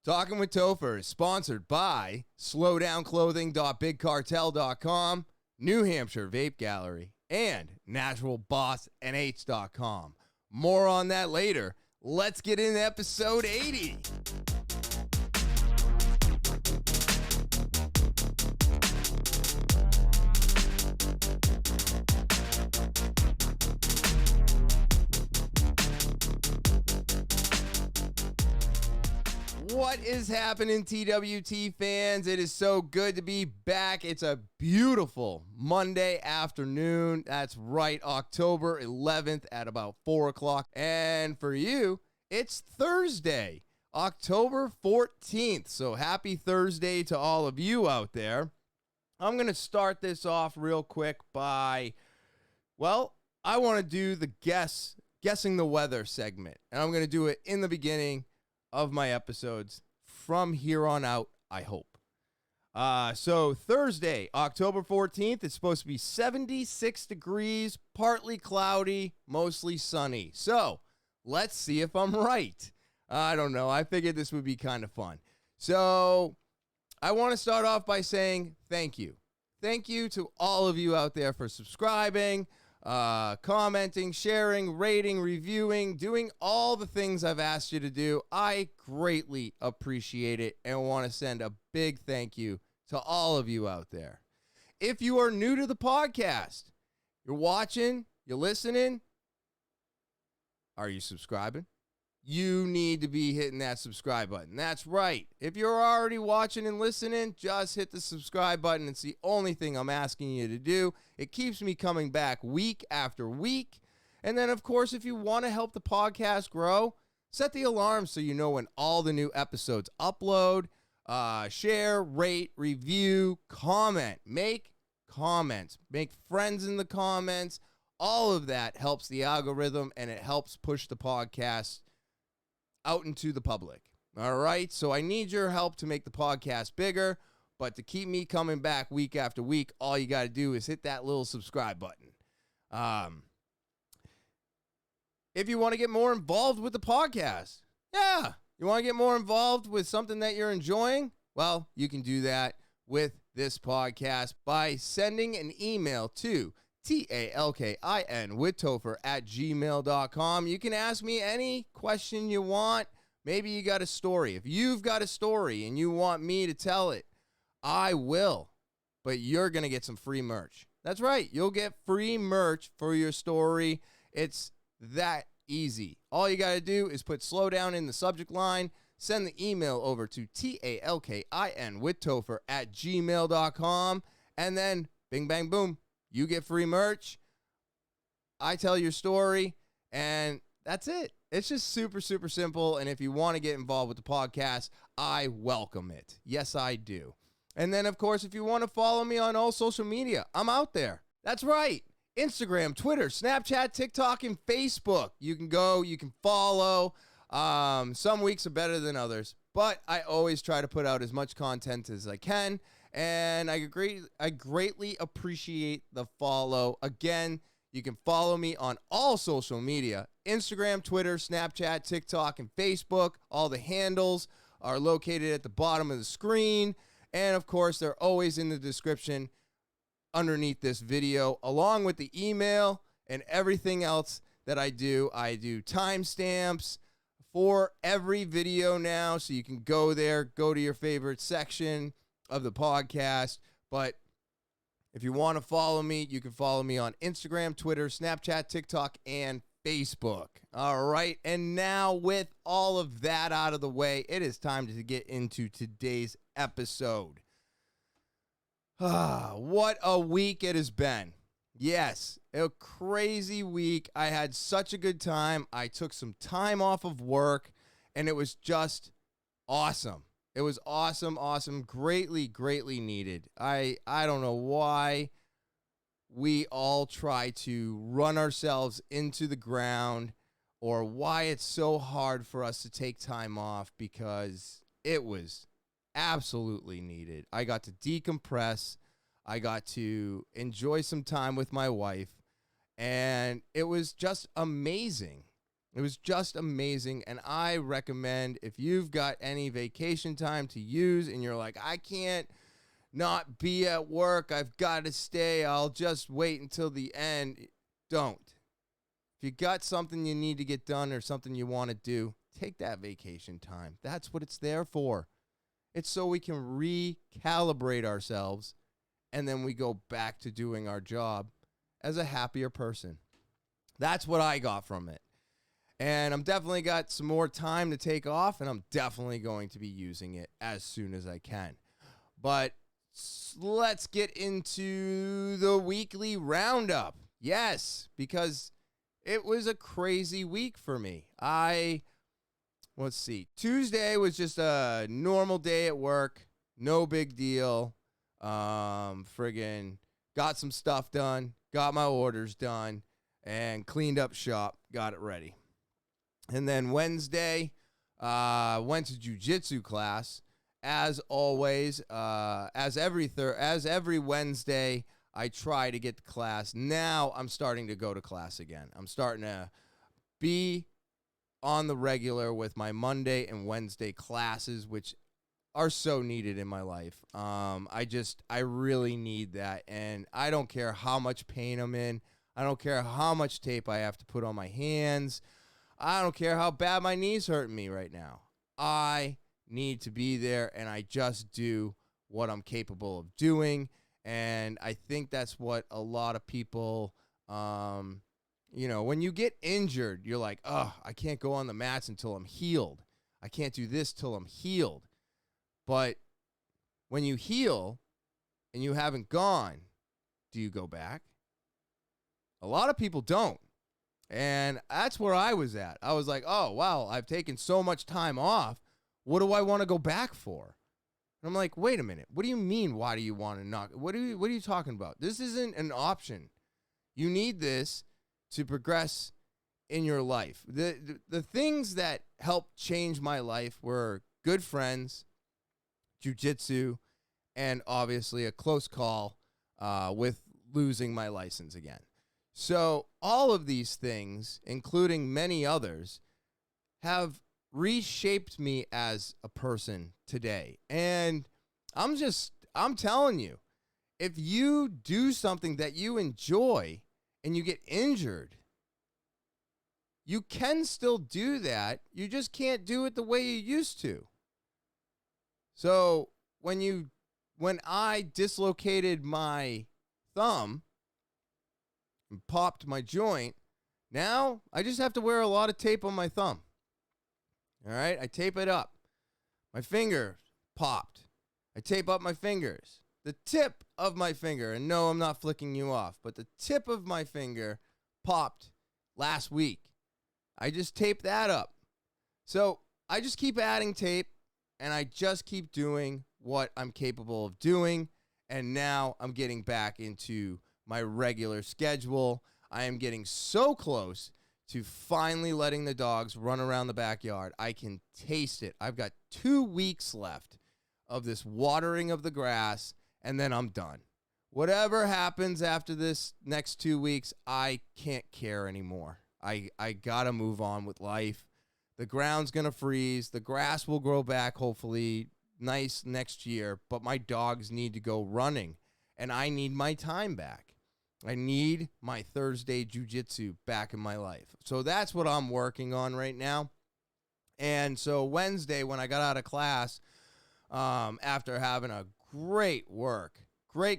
Talking with Topher is sponsored by slowdownclothing.bigcartel.com, New Hampshire Vape Gallery, and naturalbossnh.com. More on that later. Let's get into episode 80. What is happening, TwT fans? It is so good to be back. It's a beautiful Monday afternoon. That's right, October 11th at about 4 o'clock. And for you, it's Thursday, October 14th. So happy Thursday to all of you out there. I'm going to start this off real quick by, well, I want to do the guessing the weather segment. And I'm going to do it in the beginning of my episodes from here on out, I hope. So Thursday, October 14th, it's supposed to be 76 degrees, partly cloudy, mostly sunny. So let's see if I'm right. I don't know. I figured this would be kind of fun. So I want to start off by saying thank you. Thank you to all of you out there for subscribing, commenting, sharing, rating, reviewing, doing all the things I've asked you to do. I greatly appreciate it and want to send a big thank you to all of you out there. If you are new to the podcast, you're watching, you're listening, are you subscribing? You need to be hitting that subscribe button. That's right. If you're already watching and listening, just hit the subscribe button. It's the only thing I'm asking you to do. It keeps me coming back week after week. And then, of course, if you want to help the podcast grow, set the alarm so you know when all the new episodes upload. Share, rate, review, comment. Make comments. Make friends in the comments. All of that helps the algorithm, and it helps push the podcast out into the public. All right. So I need your help to make the podcast bigger, but to keep me coming back week after week, all you got to do is hit that little subscribe button. If you want to get more involved with the podcast, you want to get more involved with something that you're enjoying, well, you can do that with this podcast by sending an email to talkinwithtopher@gmail.com. You can ask me any question you want. Maybe you got a story. If you've got a story and you want me to tell it, I will. But you're going to get some free merch. That's right. You'll get free merch for your story. It's that easy. All you got to do is put slow down in the subject line. Send the email over to talkinwithtopher@gmail.com. And then bing, bang, boom. You get free merch. I tell your story, and that's it. It's just super, super simple. And if you want to get involved with the podcast, I welcome it. Yes, I do. And then, of course, if you want to follow me on all social media, I'm out there. That's right. Instagram, Twitter, Snapchat, TikTok, and Facebook. You can go, you can follow. Some weeks are better than others, but I always try to put out as much content as I can. And I greatly appreciate the follow. Again, you can follow me on all social media, Instagram, Twitter, Snapchat, TikTok, and Facebook. All the handles are located at the bottom of the screen. And, of course, they're always in the description underneath this video, along with the email and everything else that I do. I do timestamps for every video now, so you can go there, go to your favorite section of the podcast. But if you want to follow me, you can follow me on Instagram, Twitter, Snapchat, TikTok, and Facebook. All right. And now with all of that out of the way, it is time to get into today's episode. What a week it has been. Yes, a crazy week. I had such a good time. I took some time off of work, and it was just awesome. It was awesome, greatly, greatly needed. I don't know why we all try to run ourselves into the ground or why it's so hard for us to take time off, because it was absolutely needed. I got to decompress. I got to enjoy some time with my wife, and it was just amazing. It was just amazing, and I recommend if you've got any vacation time to use and you're like, I can't not be at work, I've got to stay, I'll just wait until the end. Don't. If you got something you need to get done or something you want to do, take that vacation time. That's what it's there for. It's so we can recalibrate ourselves, and then we go back to doing our job as a happier person. That's what I got from it. And I'm definitely got some more time to take off, and I'm definitely going to be using it as soon as I can. But let's get into the weekly roundup. Yes, because it was a crazy week for me. Let's see. Tuesday was just a normal day at work. No big deal. Friggin' got some stuff done, got my orders done, and cleaned up shop, got it ready. And then Wednesday, went to Jiu-Jitsu class. As always, as every Wednesday, I try to get to class. Now I'm starting to go to class again. I'm starting to be on the regular with my Monday and Wednesday classes, which are so needed in my life. I really need that. And I don't care how much pain I'm in. I don't care how much tape I have to put on my hands. I don't care how bad my knees hurting me right now. I need to be there, and I just do what I'm capable of doing. And I think that's what a lot of people, when you get injured, you're like, oh, I can't go on the mats until I'm healed. I can't do this till I'm healed. But when you heal and you haven't gone, do you go back? A lot of people don't. And that's where I was at. I was like, oh, wow, I've taken so much time off. What do I want to go back for? And I'm like, wait a minute. What do you mean, why do you want to not? What are you talking about? This isn't an option. You need this to progress in your life. The things that helped change my life were good friends, jiu-jitsu, and obviously a close call with losing my license again. So all of these things, including many others, have reshaped me as a person today. And I'm telling you, if you do something that you enjoy and you get injured, you can still do that. You just can't do it the way you used to. So when I dislocated my thumb and popped my joint, now I just have to wear a lot of tape on my thumb. All right, I tape it up. My finger popped. I tape up my fingers. The tip of my finger, and no, I'm not flicking you off, but the tip of my finger popped last week. I just taped that up. So I just keep adding tape, and I just keep doing what I'm capable of doing, and now I'm getting back into my regular schedule. I am getting so close to finally letting the dogs run around the backyard. I can taste it. I've got 2 weeks left of this watering of the grass, and then I'm done. Whatever happens after this next 2 weeks, I can't care anymore. I got to move on with life. The ground's going to freeze. The grass will grow back, hopefully, nice next year, but my dogs need to go running, and I need my time back. I need my Thursday jiu-jitsu back in my life. So that's what I'm working on right now. And so Wednesday, when I got out of class, after having a great work, I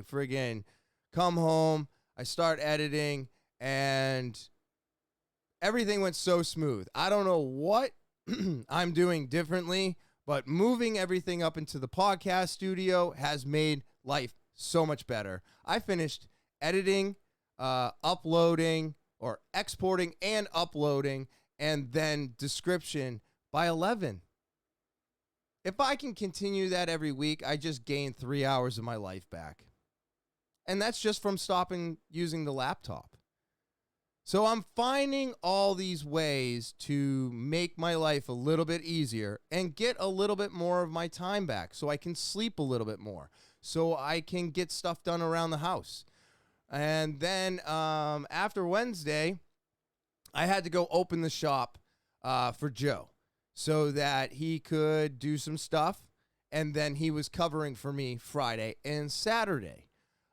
friggin' come home, I start editing, and everything went so smooth. I don't know what I'm doing differently, but moving everything up into the podcast studio has made life so much better. I finished editing, uploading, or exporting and uploading, and then description by 11. If I can continue that every week, I just gained 3 hours of my life back. And that's just from stopping using the laptop. So I'm finding all these ways to make my life a little bit easier and get a little bit more of my time back so I can sleep a little bit more, so I can get stuff done around the house. And then after Wednesday, I had to go open the shop for Joe so that he could do some stuff. And then he was covering for me Friday and Saturday.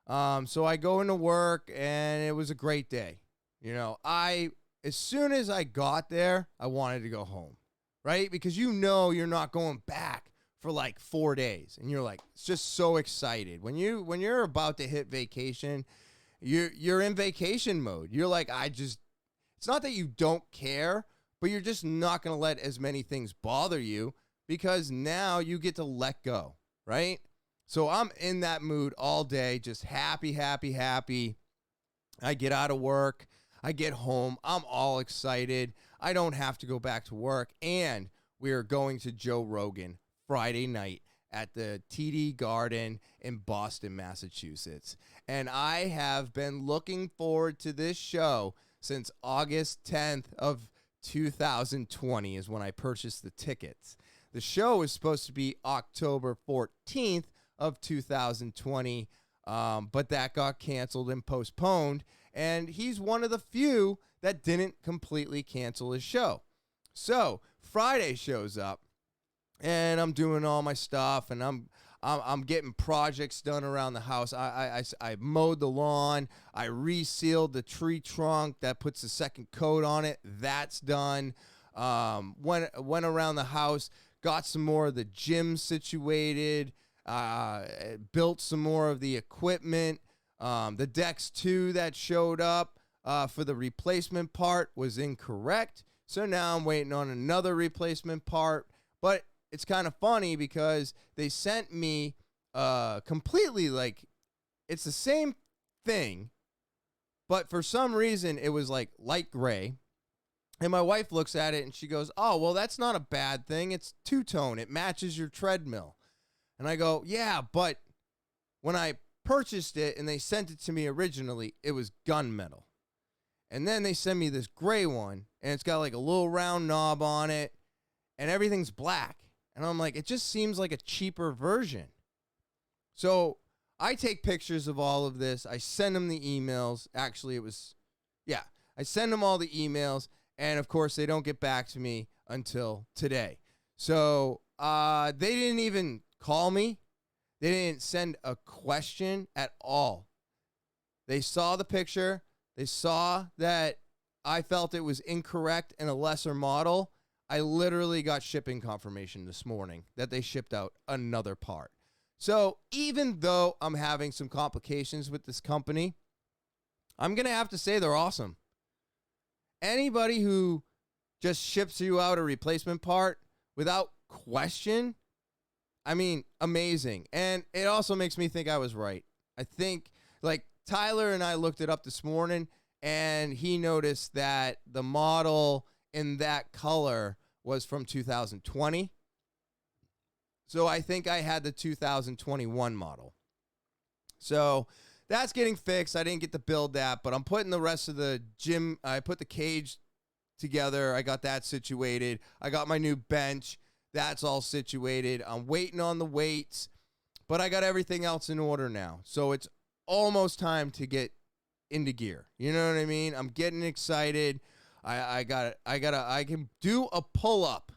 So I go into work, and it was a great day. As soon as I got there, I wanted to go home, right? Because you're not going back for like 4 days, and you're like, it's just so excited. When you're about to hit vacation, you're in vacation mode. You're like, it's not that you don't care, but you're just not going to let as many things bother you because now you get to let go, right? So I'm in that mood all day, just happy, happy, happy. I get out of work. I get home. I'm all excited. I don't have to go back to work. And we are going to Joe Rogan Friday night at the TD Garden in Boston, Massachusetts. And I have been looking forward to this show since August 10th of 2020 is when I purchased the tickets. The show is supposed to be October 14th of 2020, but that got canceled and postponed. And he's one of the few that didn't completely cancel his show. So Friday shows up, and I'm doing all my stuff, and I'm getting projects done around the house. I mowed the lawn. I resealed the tree trunk that puts the second coat on it. That's done. Went around the house, got some more of the gym situated, built some more of the equipment. The Dex 2 that showed up for the replacement part was incorrect. So now I'm waiting on another replacement part. But it's kind of funny because they sent me completely like it's the same thing, but for some reason it was like light gray. And my wife looks at it and she goes, "Oh, well, that's not a bad thing. It's two-tone. It matches your treadmill." And I go, "Yeah, but when I purchased it and they sent it to me originally, it was gunmetal. And then they send me this gray one, and it's got like a little round knob on it, and everything's black." And I'm like, it just seems like a cheaper version. So I take pictures of all of this. I send them the emails. Actually, I send them all the emails. And of course, they don't get back to me until today. So they didn't even call me. They didn't send a question at all. They saw the picture. They saw that I felt it was incorrect in a lesser model. I literally got shipping confirmation this morning that they shipped out another part. So even though I'm having some complications with this company, I'm going to have to say they're awesome. Anybody who just ships you out a replacement part without question, I mean, amazing. And it also makes me think I was right. I think, like, Tyler and I looked it up this morning, and he noticed that the model in that color was from 2020. So I think I had the 2021 model. So that's getting fixed. I didn't get to build that, but I'm putting the rest of the gym. I put the cage together. I got that situated. I got my new bench. That's all situated. I'm waiting on the weights, but I got everything else in order now. So it's almost time to get into gear. You know what I mean? I'm getting excited. I can do a pull-up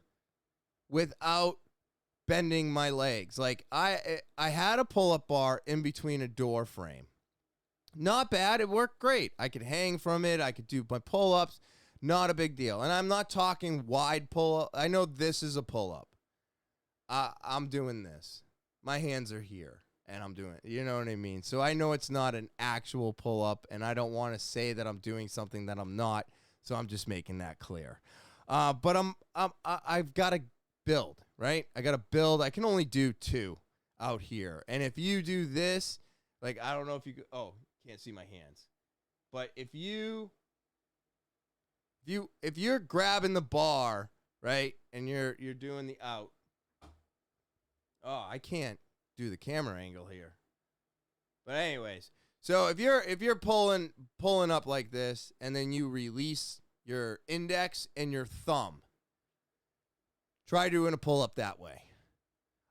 without bending my legs. Like I had a pull-up bar in between a door frame. Not bad. It worked great. I could hang from it. I could do my pull-ups. Not a big deal. And I'm not talking wide pull-up. I know this is a pull-up. I'm doing this. My hands are here, and I'm doing it. You know what I mean? So I know it's not an actual pull-up, and I don't want to say that I'm doing something that I'm not. So I'm just making that clear. But I've got to build, right? I got to build. I can only do 2 out here. And if you do this, like, I don't know if you could, oh, can't see my hands. But if you're grabbing the bar, right, and you're doing the out. Oh, I can't do the camera angle here. But anyways, so if you're pulling up like this, and then you release your index and your thumb, try doing a pull up that way.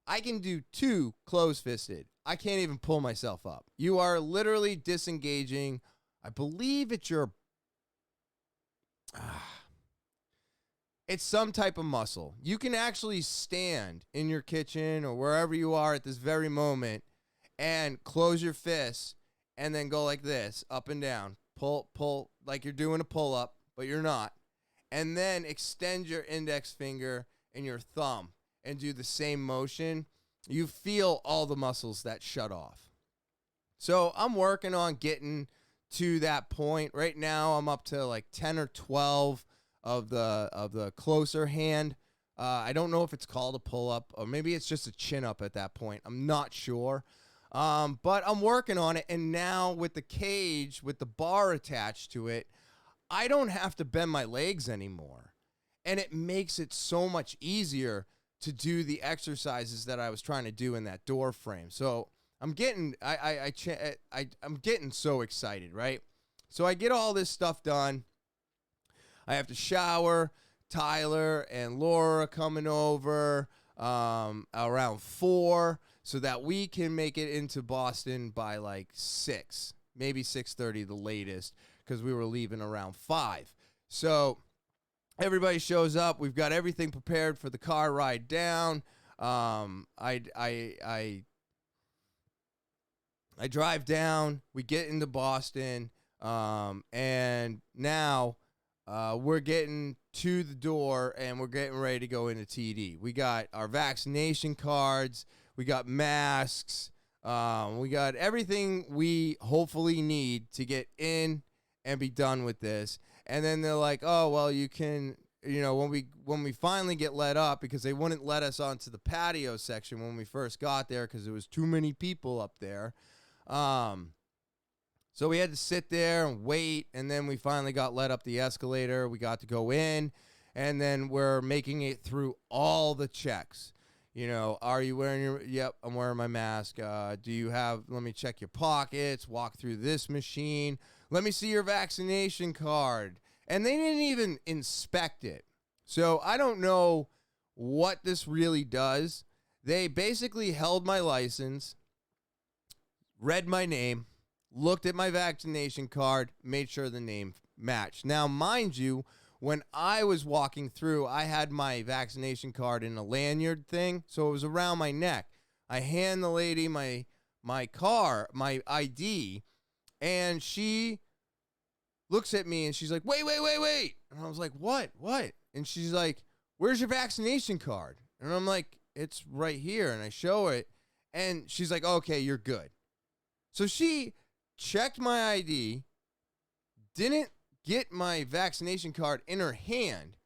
I can do 2 close-fisted. I can't even pull myself up. You are literally disengaging. I believe it's your It's some type of muscle. You can actually stand in your kitchen or wherever you are at this very moment and close your fists and then go like this, up and down. Pull, like you're doing a pull-up, but you're not. And then extend your index finger and your thumb and do the same motion. You feel all the muscles that shut off. So I'm working on getting to that point. Right now I'm up to like 10 or 12 of the closer hand. I don't know if it's called a pull-up or maybe it's just a chin-up at that point. I'm not sure. But I'm working on it. And now with the cage, with the bar attached to it, I don't have to bend my legs anymore. And it makes it so much easier to do the exercises that I was trying to do in that door frame. So I'm getting I'm getting so excited, right? So I get all this stuff done. I have to shower. Tyler and Laura coming over around 4 so that we can make it into Boston by like 6, maybe 6:30 the latest, because we were leaving around 5. So everybody shows up. We've got everything prepared for the car ride down. I drive down. We get into Boston, and now we're getting to the door, and we're getting ready to go into TD. We got our vaccination cards. We got masks. We got everything we hopefully need to get in and be done with this. And then they're like, oh, well, you can, when we finally get let up, because they wouldn't let us onto the patio section when we first got there because there was too many people up there. So we had to sit there and wait, and then we finally got let up the escalator. We got to go in, and then we're making it through all the checks. Are you wearing your, yep, I'm wearing my mask. Do you have, let me check your pockets, walk through this machine. Let me see your vaccination card. And they didn't even inspect it. So I don't know what this really does. They basically held my license, read my name, looked at my vaccination card, made sure the name matched. Now, mind you, when I was walking through, I had my vaccination card in a lanyard thing, so it was around my neck. I hand the lady my my ID, and she looks at me, and she's like, wait. And I was like, what? And she's like, where's your vaccination card? And I'm like, it's right here. And I show it, and she's like, okay, you're good. So she checked my ID, didn't get my vaccination card in her hand,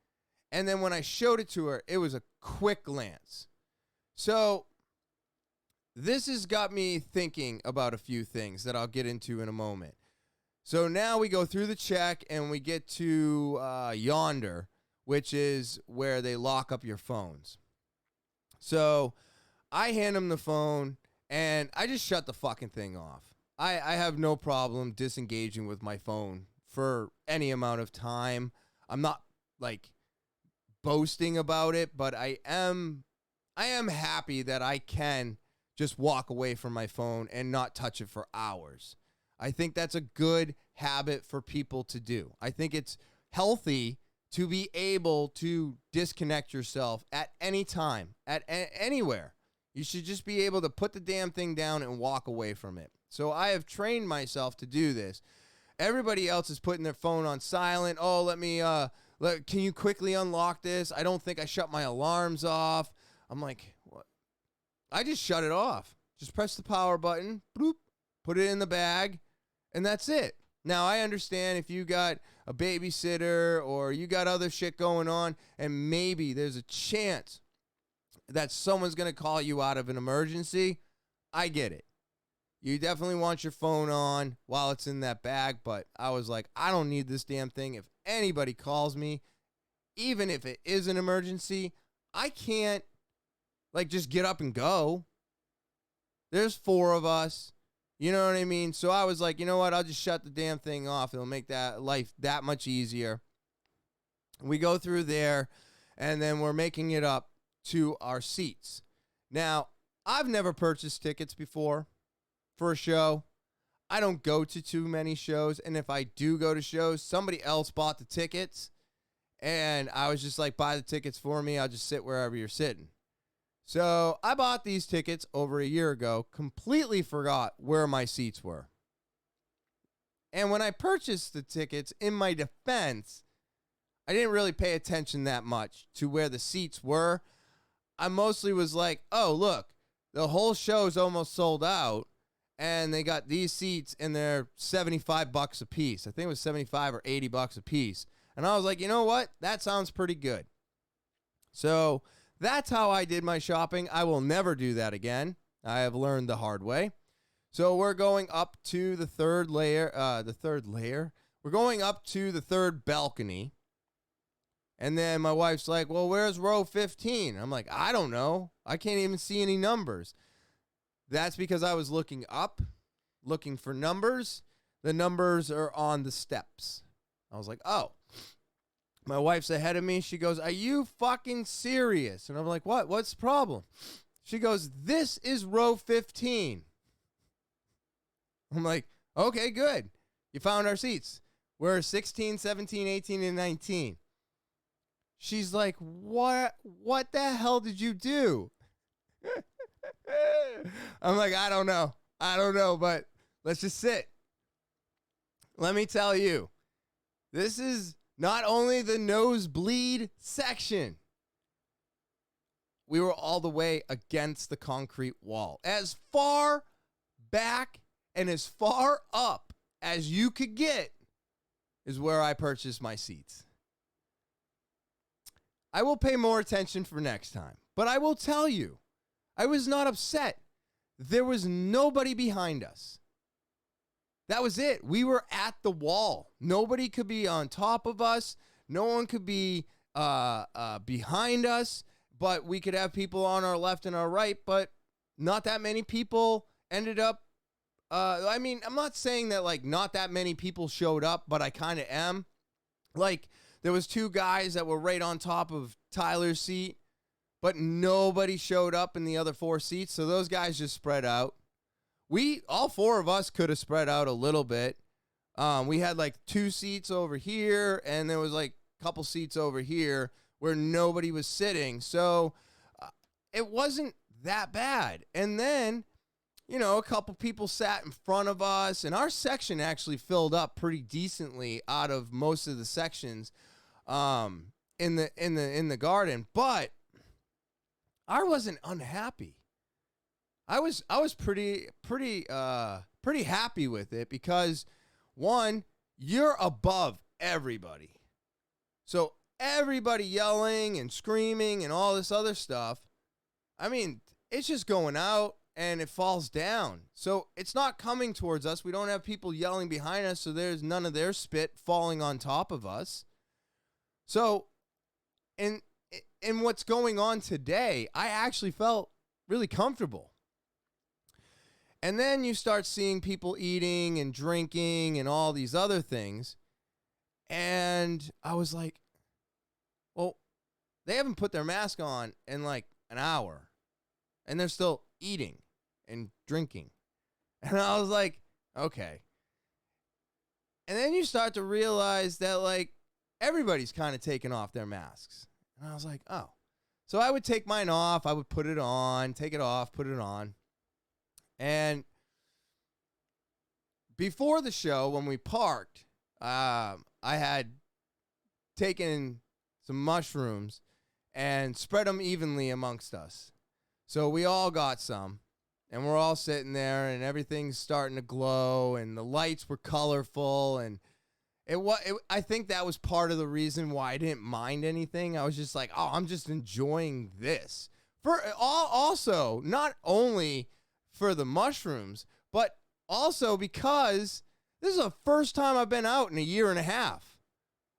and then when I showed it to her, it was a quick glance. So this has got me thinking about a few things that I'll get into in a moment. So now we go through the check, and we get to yonder, which is where they lock up your phones. So I hand them the phone, and I just shut the fucking thing off. I have no problem disengaging with my phone for any amount of time. I'm not like boasting about it, but I am happy that I can just walk away from my phone and not touch it for hours. I think that's a good habit for people to do. I think it's healthy to be able to disconnect yourself at any time, at anywhere. You should just be able to put the damn thing down and walk away from it. So I have trained myself to do this. Everybody else is putting their phone on silent. Oh, can you quickly unlock this? I don't think I shut my alarms off. I'm like, what? I just shut it off. Just press the power button, bloop, put it in the bag, and that's it. Now, I understand if you got a babysitter or you got other shit going on, and maybe there's a chance that someone's going to call you out of an emergency. I get it. You definitely want your phone on while it's in that bag, but I was like, I don't need this damn thing. If anybody calls me, even if it is an emergency, I can't, just get up and go. There's 4 of us. You know what I mean? So I was like, you know what? I'll just shut the damn thing off. It'll make that life that much easier. We go through there, and then we're making it up to our seats. Now, I've never purchased tickets before for a show. I don't go to too many shows, and if I do go to shows, somebody else bought the tickets, And I was just like, buy the tickets for me. I'll just sit wherever you're sitting. So I bought these tickets over a year ago, completely forgot where my seats were. And when I purchased the tickets, in my defense, I didn't really pay attention that much to where the seats were. I mostly was like, oh, look, the whole show's almost sold out, and they got these seats, and they're $75 a piece. I think it was $75 or $80 a piece. And I was like, you know what? That sounds pretty good. So that's how I did my shopping. I will never do that again. I have learned the hard way. So we're going up to the third layer. We're going up to the third balcony. And then my wife's like, well, where's row 15? I'm like, I don't know. I can't even see any numbers. That's because I was looking up, looking for numbers. The numbers are on the steps. I was like, oh. My wife's ahead of me. She goes, are you fucking serious? And I'm like, what? What's the problem? She goes, this is row 15. I'm like, okay, good. You found our seats. We're 16, 17, 18, and 19. She's like, what the hell did you do? I'm like, I don't know, but let's just sit. Let me tell you, this is not only the nosebleed section. We were all the way against the concrete wall. As far back and as far up as you could get is where I purchased my seats. I will pay more attention for next time. But I will tell you, I was not upset. There was nobody behind us. That was it. We were at the wall. Nobody could be on top of us. No one could be behind us. But we could have people on our left and our right. But not that many people ended up. I mean, I'm not saying that like not that many people showed up, but I kind of am. Like, there was two guys that were right on top of Tyler's seat, but nobody showed up in the other four seats, so those guys just spread out. All four of us could have spread out a little bit. We had like two seats over here, and there was like a couple seats over here where nobody was sitting, so it wasn't that bad. And then, you know, a couple people sat in front of us, and our section actually filled up pretty decently out of most of the sections in the garden, but I wasn't unhappy. I was pretty happy with it because, one, you're above everybody. So everybody yelling and screaming and all this other stuff, I mean, it's just going out and it falls down. So it's not coming towards us. We don't have people yelling behind us, so there's none of their spit falling on top of us. So in what's going on today, I actually felt really comfortable. And then you start seeing people eating and drinking and all these other things. And I was like, well, they haven't put their mask on in like an hour. And they're still eating and drinking. And I was like, okay. And then you start to realize that like everybody's kind of taking off their masks. And I was like, oh. So I would take mine off. I would put it on, take it off, put it on. And before the show, when we parked, I had taken some mushrooms and spread them evenly amongst us. So we all got some, and we're all sitting there, and everything's starting to glow, and the lights were colorful, and I think that was part of the reason why I didn't mind anything. I was just like, oh, I'm just enjoying this. Also, not only for the mushrooms, but also because this is the first time I've been out in a year and a half.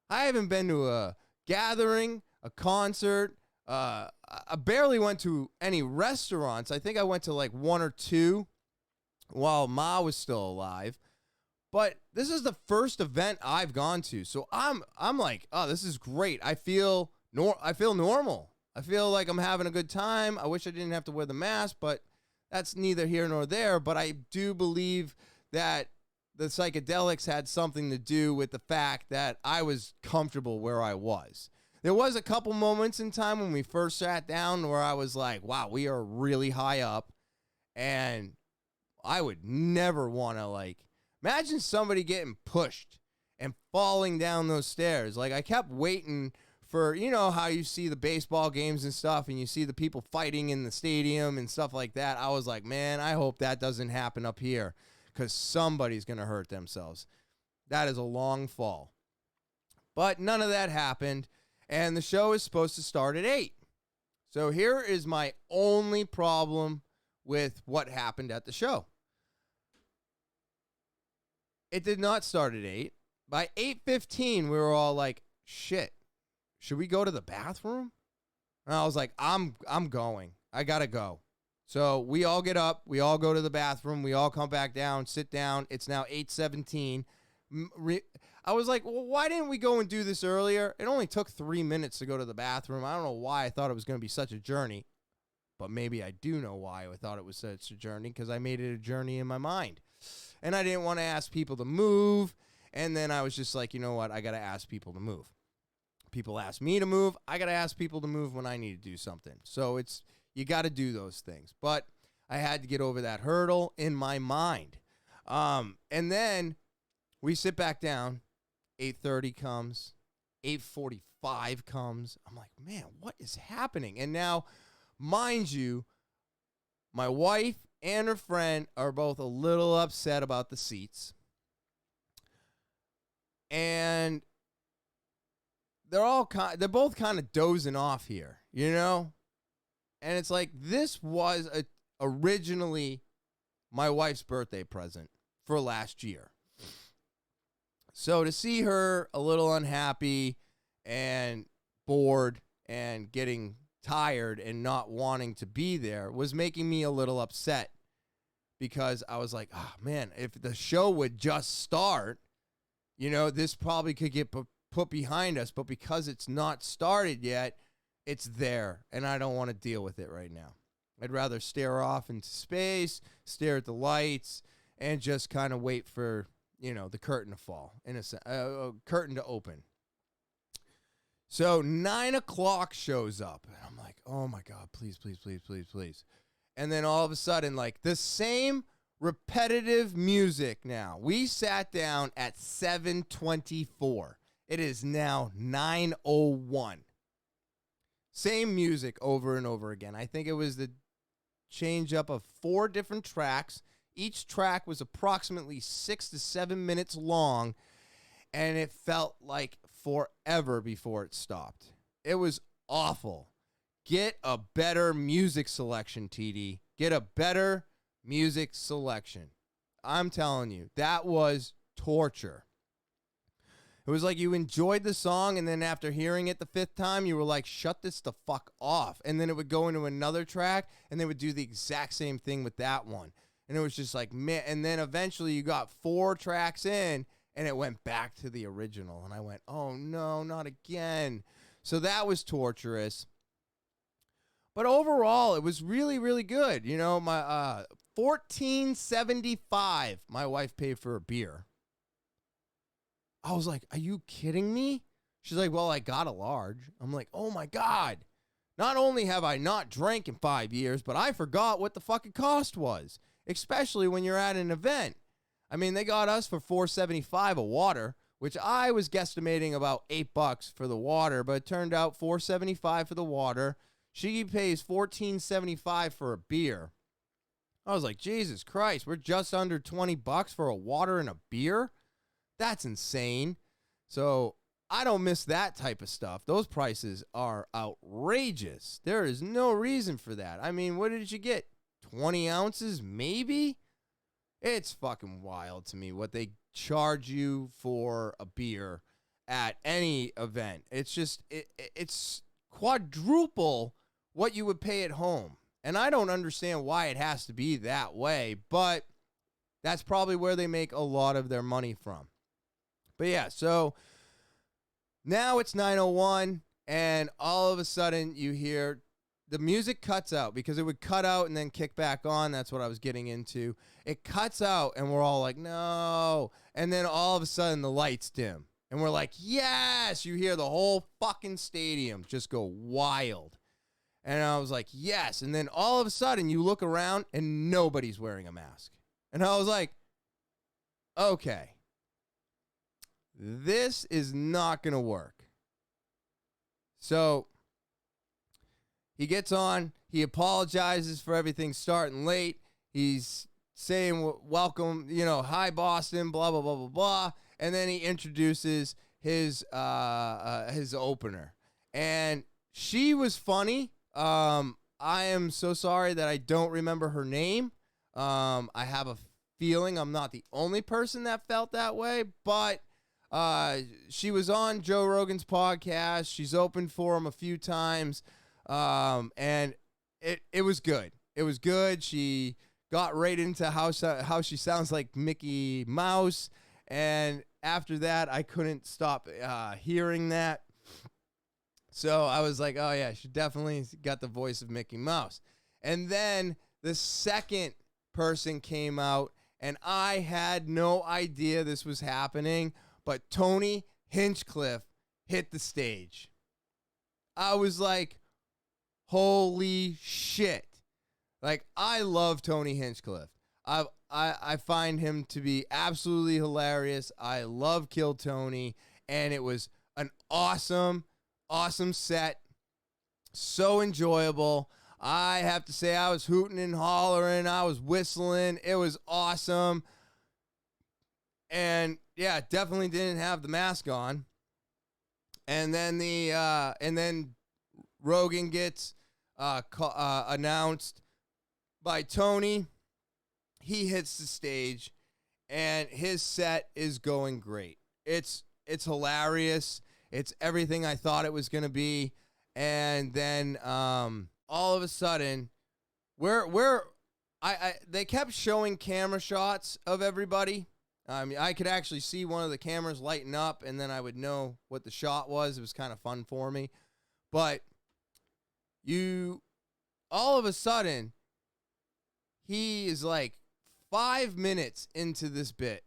I haven't been to a gathering, a concert. I barely went to any restaurants. I think I went to like one or two while Ma was still alive. But this is the first event I've gone to. So I'm like, oh, this is great. I feel normal. I feel like I'm having a good time. I wish I didn't have to wear the mask, but that's neither here nor there. But I do believe that the psychedelics had something to do with the fact that I was comfortable where I was. There was a couple moments in time when we first sat down where I was like, wow, we are really high up. And I would never want to, like, imagine somebody getting pushed and falling down those stairs. Like, I kept waiting for, you know, how you see the baseball games and stuff, and you see the people fighting in the stadium and stuff like that. I was like, man, I hope that doesn't happen up here because somebody's going to hurt themselves. That is a long fall. But none of that happened, and the show is supposed to start at 8. So here is my only problem with what happened at the show. It did not start at 8. By 8:15, we were all like, shit, should we go to the bathroom? And I was like, I'm going. I got to go. So we all get up. We all go to the bathroom. We all come back down, sit down. It's now 8:17. I was like, well, why didn't we go and do this earlier? It only took 3 minutes to go to the bathroom. I don't know why I thought it was going to be such a journey. But maybe I do know why I thought it was such a journey, because I made it a journey in my mind. And I didn't want to ask people to move. And then I was just like, you know what? I got to ask people to move. People ask me to move. I got to ask people to move when I need to do something. So you got to do those things. But I had to get over that hurdle in my mind. And then we sit back down. 8:30 comes. 8:45 comes. I'm like, man, what is happening? And now, mind you, my wife and her friend are both a little upset about the seats. And they're both kind of dozing off here, you know? And it's like, this was originally my wife's birthday present for last year. So to see her a little unhappy and bored and getting tired and not wanting to be there was making me a little upset, because I was like, oh man, if the show would just start, you know, this probably could get put behind us, but because it's not started yet, it's there, and I don't want to deal with it right now. I'd rather stare off into space, stare at the lights, and just kind of wait for, you know, the curtain to fall, curtain to open. So 9 o'clock shows up, and I'm like, oh my God, please, please, please, please, please. And then all of a sudden, like, the same repetitive music now. We sat down at 7:24. It is now 9:01. Same music over and over again. I think it was the change up of 4 different tracks. Each track was approximately 6 to 7 minutes long, and it felt like forever before it stopped. It was awful. Get a better music selection, TD. Get a better music selection. I'm telling you, that was torture. It was like you enjoyed the song, and then after hearing it the 5th time, you were like, shut this the fuck off. And then it would go into another track, and they would do the exact same thing with that one. And it was just like, man. And then eventually you got 4 tracks in, and it went back to the original. And I went, oh no, not again. So that was torturous. But overall, it was really, really good. You know, my $14.75 my wife paid for a beer. I was like, are you kidding me? She's like, well, I got a large. I'm like, oh my God. Not only have I not drank in 5 years, but I forgot what the fucking cost was, especially when you're at an event. I mean, they got us for $4.75 a water, which I was guesstimating about $8 for the water, but it turned out $4.75 for the water. She pays $14.75 for a beer. I was like, Jesus Christ, we're just under $20 for a water and a beer? That's insane. So I don't miss that type of stuff. Those prices are outrageous. There is no reason for that. I mean, what did you get? 20 ounces, maybe? It's fucking wild to me what they charge you for a beer at any event. It's just, it's quadruple what you would pay at home. And I don't understand why it has to be that way, but that's probably where they make a lot of their money from. But yeah, so now it's 9:01, and all of a sudden you hear the music cuts out because it would cut out and then kick back on. That's what I was getting into. It cuts out and we're all like, no. And then all of a sudden the lights dim. And we're like, yes. You hear the whole fucking stadium just go wild. And I was like, yes. And then all of a sudden you look around and nobody's wearing a mask. And I was like, okay, this is not going to work. So he gets on. He apologizes for everything starting late. He's saying, welcome, hi, Boston, blah, blah, blah, blah, blah. And then he introduces his opener. And she was funny. I am so sorry that I don't remember her name. I have a feeling I'm not the only person that felt that way, but she was on Joe Rogan's podcast. She's opened for him a few times. And it was good. It was good. She got right into how she sounds like Mickey Mouse. And after that, I couldn't stop hearing that. So I was like, oh yeah, she definitely got the voice of Mickey Mouse. And then the second person came out, and I had no idea this was happening, but Tony Hinchcliffe hit the stage. I was like, holy shit. Like, I love Tony Hinchcliffe. I find him to be absolutely hilarious. I love Kill Tony, and it was an awesome set. So enjoyable. I have to say, I was hooting and hollering. I was whistling. It was awesome. And yeah, definitely didn't have the mask on. And then Rogan gets announced by Tony. He hits the stage, and his set is going great. It's hilarious. It's everything I thought it was going to be. And then all of a sudden, they kept showing camera shots of everybody. I mean, I could actually see one of the cameras lighting up, and then I would know what the shot was. It was kind of fun for me. But all of a sudden, he is like 5 minutes into this bit,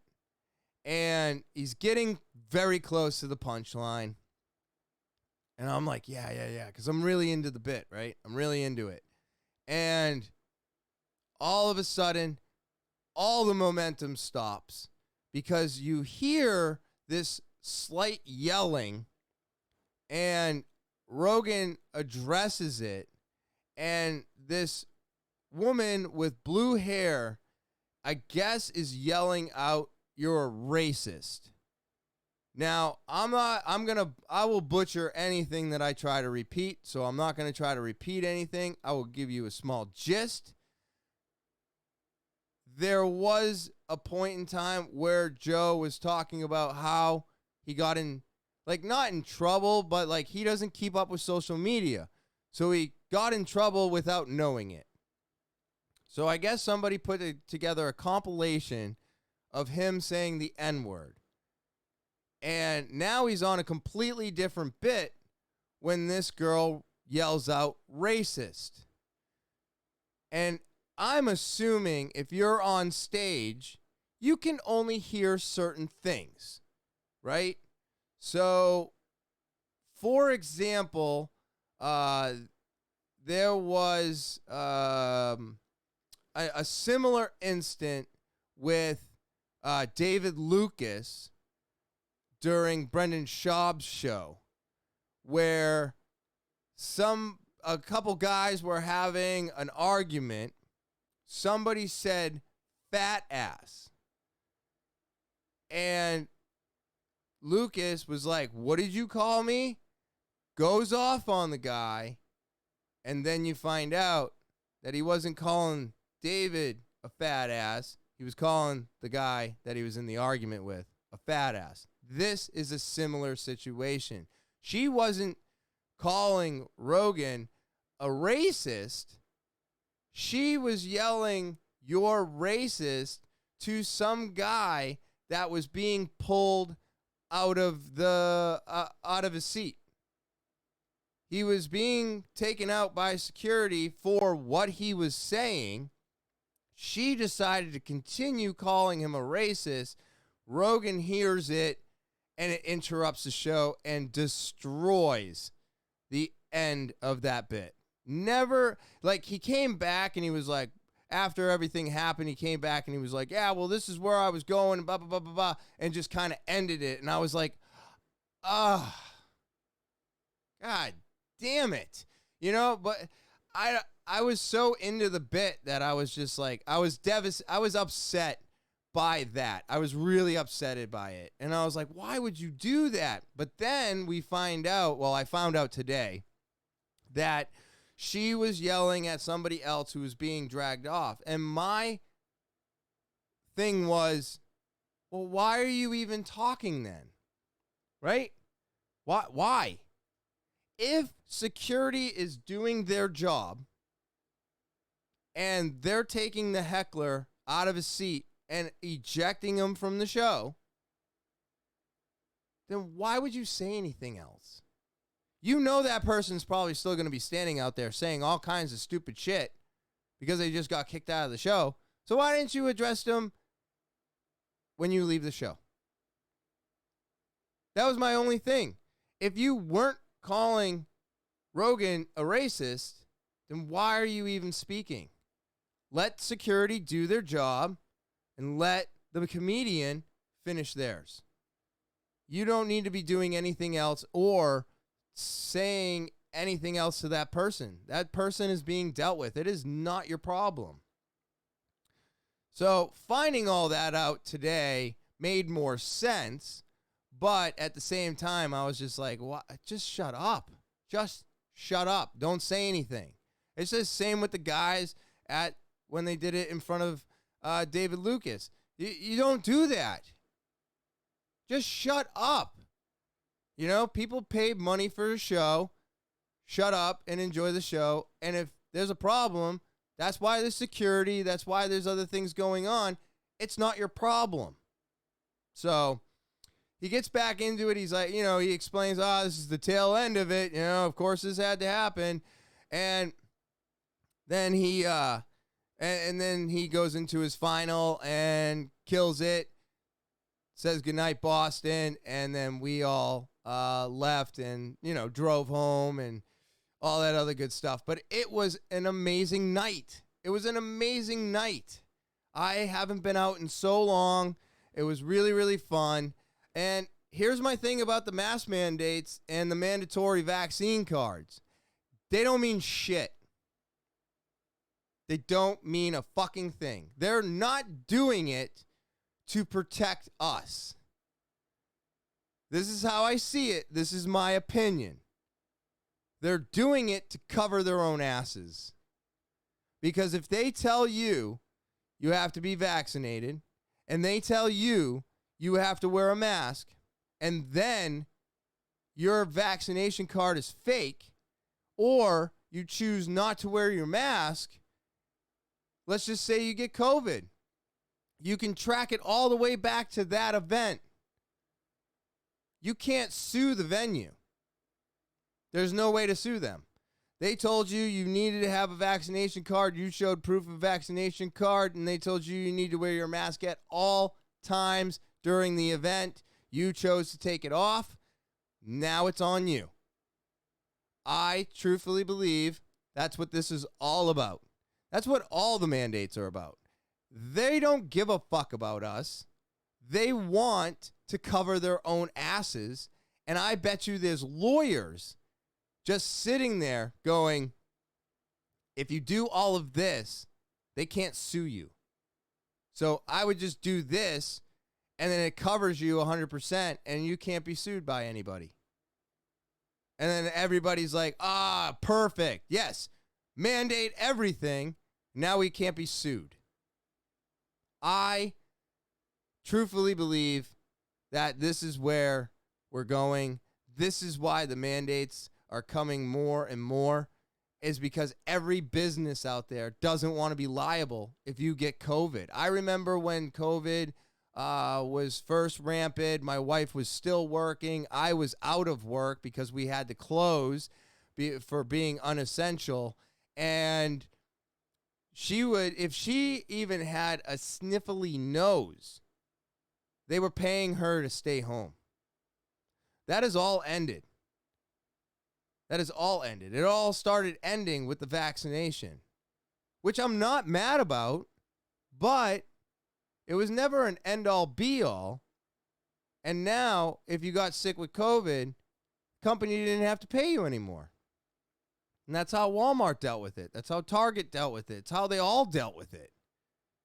and he's getting very close to the punchline. And I'm like, yeah, because I'm really into the bit, right? I'm really into it. And all of a sudden, all the momentum stops because you hear this slight yelling, and Rogan addresses it, and this woman with blue hair, I guess, is yelling out, "You're a racist." Now, I will butcher anything that I try to repeat, so I'm not going to try to repeat anything. I will give you a small gist. There was a point in time where Joe was talking about how he got in, like, not in trouble, but like he doesn't keep up with social media. So he got in trouble without knowing it. So I guess somebody put together a compilation of him saying the N-word. And now he's on a completely different bit when this girl yells out racist. And I'm assuming if you're on stage, you can only hear certain things, right? So, for example, there was a similar incident with David Lucas during Brendan Schaub's show, where a couple guys were having an argument. Somebody said fat ass, and Lucas was like, "What did you call me?" Goes off on the guy, and then you find out that he wasn't calling David a fat ass. He was calling the guy that he was in the argument with a fat ass. This is a similar situation. She wasn't calling Rogan a racist. She was yelling, "You're racist," to some guy that was being pulled out of his seat. he was being taken out by security for what he was saying. She decided to continue calling him a racist. Rogan hears it, and it interrupts the show and destroys the end of that bit. Never, like, he came back and he was like, after everything happened, he came back and he was like, yeah, well, this is where I was going, and blah, blah, blah, blah, blah, and just kind of ended it. And I was like, ah, God damn it. You know, but I was so into the bit that I was just like, I was upset by that. I was really upset by it. And I was like, why would you do that? But then we find out, well, I found out today that she was yelling at somebody else who was being dragged off. And my thing was, well, why are you even talking then? Right? Why? If security is doing their job and they're taking the heckler out of his seat and ejecting him from the show, then why would you say anything else? You know that person's probably still going to be standing out there saying all kinds of stupid shit because they just got kicked out of the show. So why didn't you address them when you leave the show? That was my only thing. If you weren't calling Rogan a racist, then why are you even speaking? Let security do their job and let the comedian finish theirs. You don't need to be doing anything else or saying anything else to that person. That person is being dealt with. It is not your problem. So finding all that out today made more sense, but at the same time, I was just like, what? Just shut up. Just shut up. Don't say anything. It's the same with the guys when they did it in front of David Lucas. You don't do that. Just shut up. You know, people paid money for a show. Shut up and enjoy the show. And if there's a problem, that's why there's security. That's why there's other things going on. It's not your problem. So he gets back into it. He's like, you know, he explains, this is the tail end of it. You know, of course this had to happen. And then he, and then he goes into his final and kills it. Says goodnight, Boston. And then we all left and, you know, drove home and all that other good stuff. But it was an amazing night. It was an amazing night. I haven't been out in so long. It was really, really fun. And here's my thing about the mask mandates and the mandatory vaccine cards. They don't mean shit. They don't mean a fucking thing. They're not doing it to protect us. This is how I see it. This is my opinion. They're doing it to cover their own asses. Because if they tell you you have to be vaccinated, and they tell you you have to wear a mask, and then your vaccination card is fake, or you choose not to wear your mask, let's just say you get COVID. You can track it all the way back to that event. You can't sue the venue. There's no way to sue them. They told you you needed to have a vaccination card. You showed proof of vaccination card, and they told you you need to wear your mask at all times during the event. You chose to take it off. Now it's on you. I truthfully believe that's what this is all about. That's what all the mandates are about. They don't give a fuck about us. They want to cover their own asses. And I bet you there's lawyers just sitting there going, if you do all of this, they can't sue you. So I would just do this, and then it covers you 100%, and you can't be sued by anybody. And then everybody's like, perfect. Yes, mandate everything. Now we can't be sued. I truthfully believe that this is where we're going. This is why the mandates are coming more and more, is because every business out there doesn't want to be liable if you get COVID. I remember when COVID was first rampant, my wife was still working. I was out of work because we had to close. for being unessential. And she would, if she even had a sniffly nose, they were paying her to stay home. That is all ended. That is all ended. It all started ending with the vaccination, which I'm not mad about, but it was never an end-all, be-all. And now, if you got sick with COVID, the company didn't have to pay you anymore. And that's how Walmart dealt with it. That's how Target dealt with it. It's how they all dealt with it.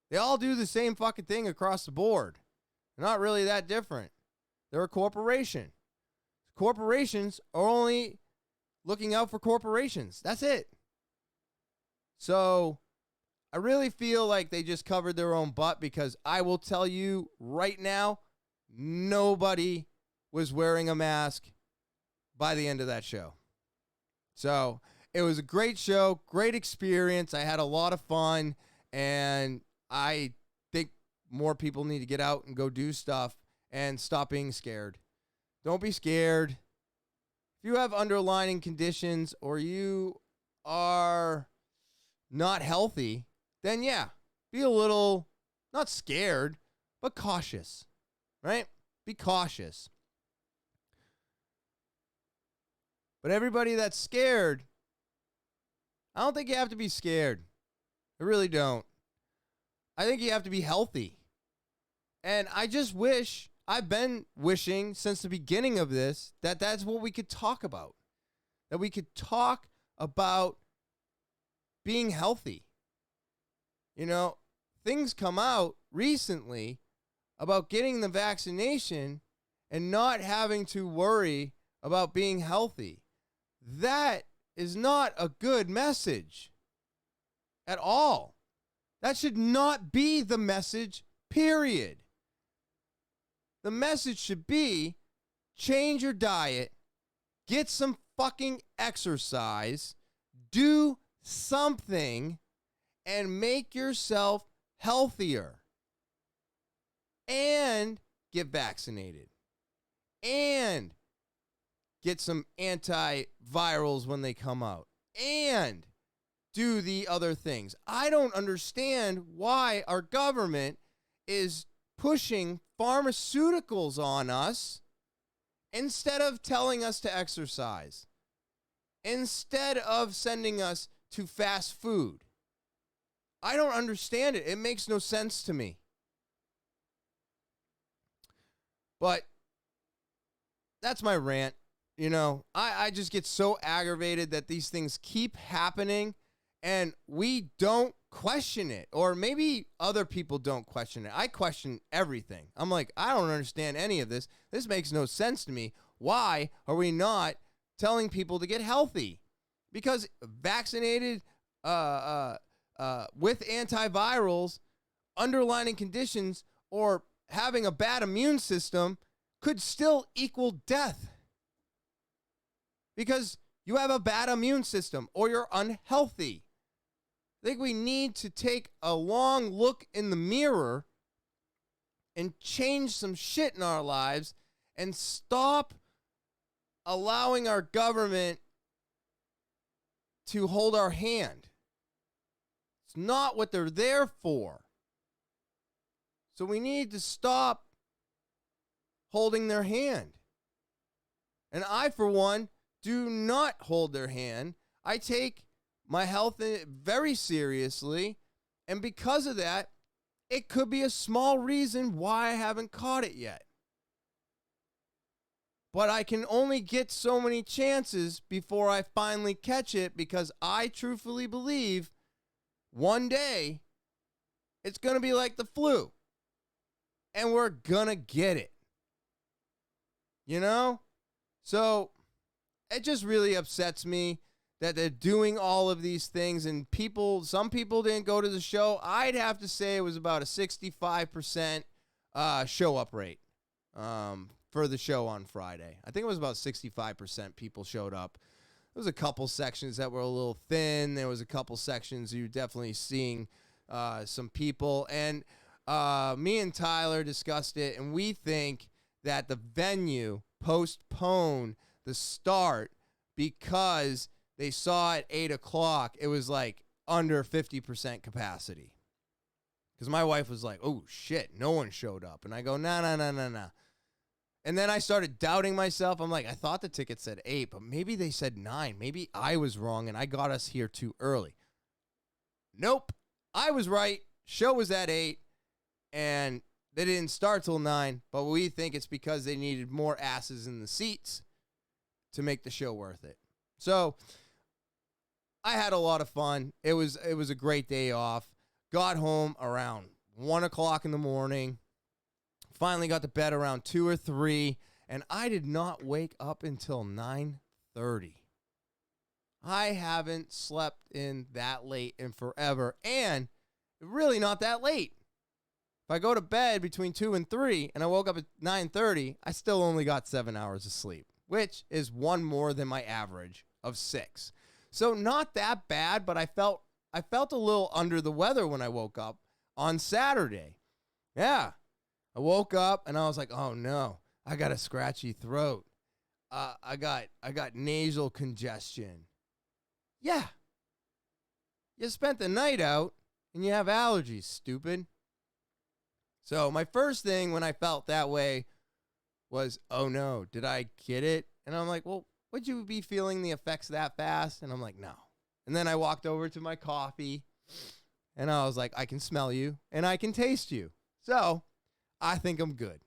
They all do the same fucking thing across the board. They're not really that different. They're a corporation. Corporations are only looking out for corporations. That's it. So I really feel like they just covered their own butt, because I will tell you right now, nobody was wearing a mask by the end of that show. So it was a great show, great experience. I had a lot of fun, and I think more people need to get out and go do stuff and stop being scared. Don't be scared. If you have underlying conditions or you are not healthy, then yeah, be a little, not scared, but cautious, right? Be cautious. But everybody that's scared, I don't think you have to be scared. I really don't. I think you have to be healthy. And I just wish, I've been wishing since the beginning of this, that that's what we could talk about. That we could talk about being healthy. You know, things come out recently about getting the vaccination and not having to worry about being healthy. That is not a good message at all. That should not be the message, period. The message should be, change your diet, get some fucking exercise, do something, and make yourself healthier. And get vaccinated. And get some antivirals when they come out. And do the other things. I don't understand why our government is pushing pharmaceuticals on us instead of telling us to exercise, instead of sending us to fast food. I don't understand it. It makes no sense to me. But that's my rant. You know, I just get so aggravated that these things keep happening and we don't question it. Or maybe other people don't question it. I question everything. I'm like, I don't understand any of this. This makes no sense to me. Why are we not telling people to get healthy? Because vaccinated with antivirals, underlying conditions, or having a bad immune system could still equal death. Because you have a bad immune system or you're unhealthy. I think we need to take a long look in the mirror and change some shit in our lives and stop allowing our government to hold our hand. It's not what they're there for. So we need to stop holding their hand. And I, for one, do not hold their hand. I take my health very seriously. And because of that, it could be a small reason why I haven't caught it yet. But I can only get so many chances before I finally catch it, because I truthfully believe one day it's going to be like the flu. And we're going to get it. You know? So it just really upsets me that they're doing all of these things, and some people didn't go to the show. I'd have to say it was about a 65% show up rate for the show on Friday. I think it was about 65% people showed up. There was a couple sections that were a little thin. There was a couple sections you're definitely seeing some people. And me and Tyler discussed it, and we think that the venue postponed the start because they saw at 8 o'clock, it was like under 50% capacity. Because my wife was like, oh, shit, no one showed up. And I go, no. And then I started doubting myself. I'm like, I thought the ticket said 8, but maybe they said 9. Maybe I was wrong and I got us here too early. Nope, I was right. Show was at 8, and they didn't start till 9, but we think it's because they needed more asses in the seats to make the show worth it. So I had a lot of fun. It was a great day off. Got home around 1 o'clock in the morning. Finally got to bed around 2 or 3, and I did not wake up until 9:30. I haven't slept in that late in forever, and really not that late. If I go to bed between 2 and 3 and I woke up at 9:30, I still only got 7 hours of sleep, which is one more than my average of 6. So not that bad, but I felt a little under the weather when I woke up on Saturday. Yeah. I woke up and I was like, oh no, I got a scratchy throat. I got nasal congestion. Yeah. You spent the night out and you have allergies, stupid. So my first thing when I felt that way was, oh no, did I get it? And I'm like, well, would you be feeling the effects that fast? And I'm like, no. And then I walked over to my coffee and I was like, I can smell you and I can taste you. So I think I'm good.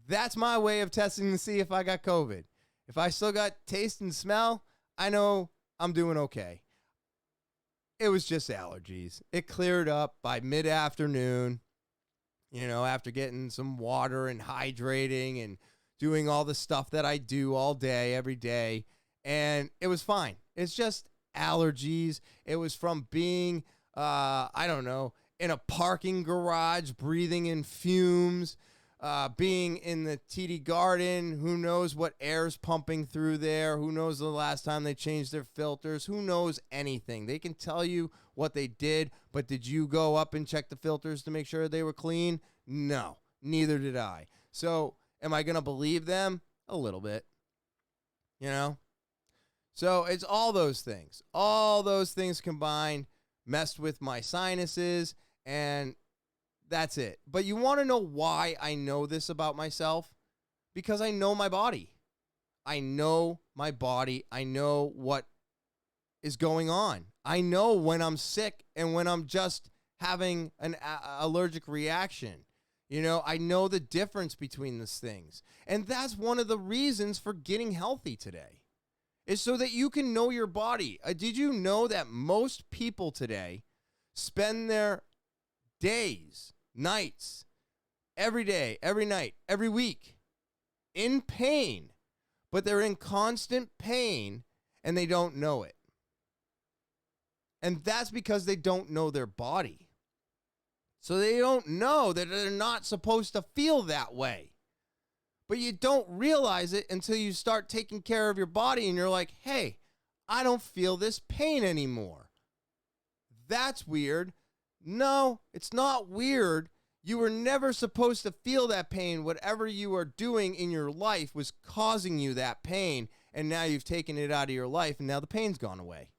That's my way of testing to see if I got COVID. If I still got taste and smell, I know I'm doing okay. It was just allergies. It cleared up by mid-afternoon, after getting some water and hydrating and doing all the stuff that I do all day, every day. And it was fine. It's just allergies. It was from being, in a parking garage, breathing in fumes, being in the TD garden. Who knows what air's pumping through there? Who knows the last time they changed their filters? Who knows anything? They can tell you what they did, but did you go up and check the filters to make sure they were clean? No, neither did I. So am I going to believe them? A little bit, So it's all those things. All those things combined messed with my sinuses, and that's it. But you want to know why I know this about myself? Because I know my body. I know my body. I know what is going on. I know when I'm sick and when I'm just having an allergic reaction. I know the difference between these things. And that's one of the reasons for getting healthy today, is so that you can know your body. Did you know that most people today spend their days, nights, every day, every night, every week in pain, but they're in constant pain and they don't know it? And that's because they don't know their body. So they don't know that they're not supposed to feel that way. But you don't realize it until you start taking care of your body and you're like, hey, I don't feel this pain anymore. That's weird. No, it's not weird. You were never supposed to feel that pain. Whatever you are doing in your life was causing you that pain, and now you've taken it out of your life, and now the pain's gone away.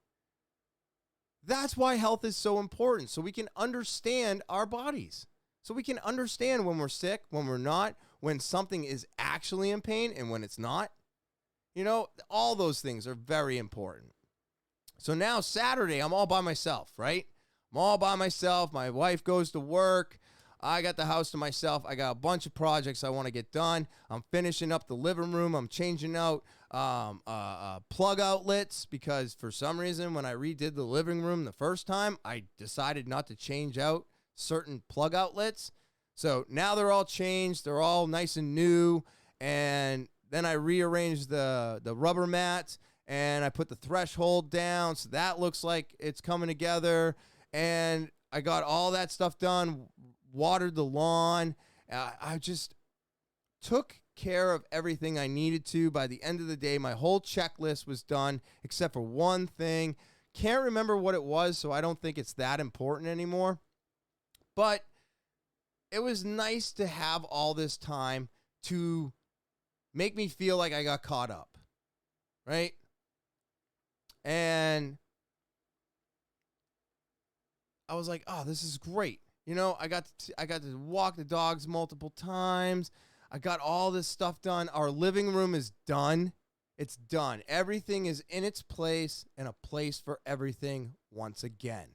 That's why health is so important, so we can understand our bodies. So we can understand when we're sick, when we're not, when something is actually in pain and when it's not. All those things are very important. So now Saturday, I'm all by myself, right? I'm all by myself. My wife goes to work. I got the house to myself. I got a bunch of projects I want to get done. I'm finishing up the living room. I'm changing out plug outlets because for some reason when I redid the living room the first time, I decided not to change out certain plug outlets. So now they're all changed. They're all nice and new. And then I rearranged the rubber mats and I put the threshold down. So that looks like it's coming together. And I got all that stuff done, watered the lawn. I just took care of everything I needed to. By the end of the day, my whole checklist was done except for one thing. Can't remember what it was, so I don't think it's that important anymore. But it was nice to have all this time to make me feel like I got caught up, right? And I was like, oh, this is great. You know, I got to walk the dogs multiple times. I got all this stuff done. Our living room is done. It's done. Everything is in its place and a place for everything once again.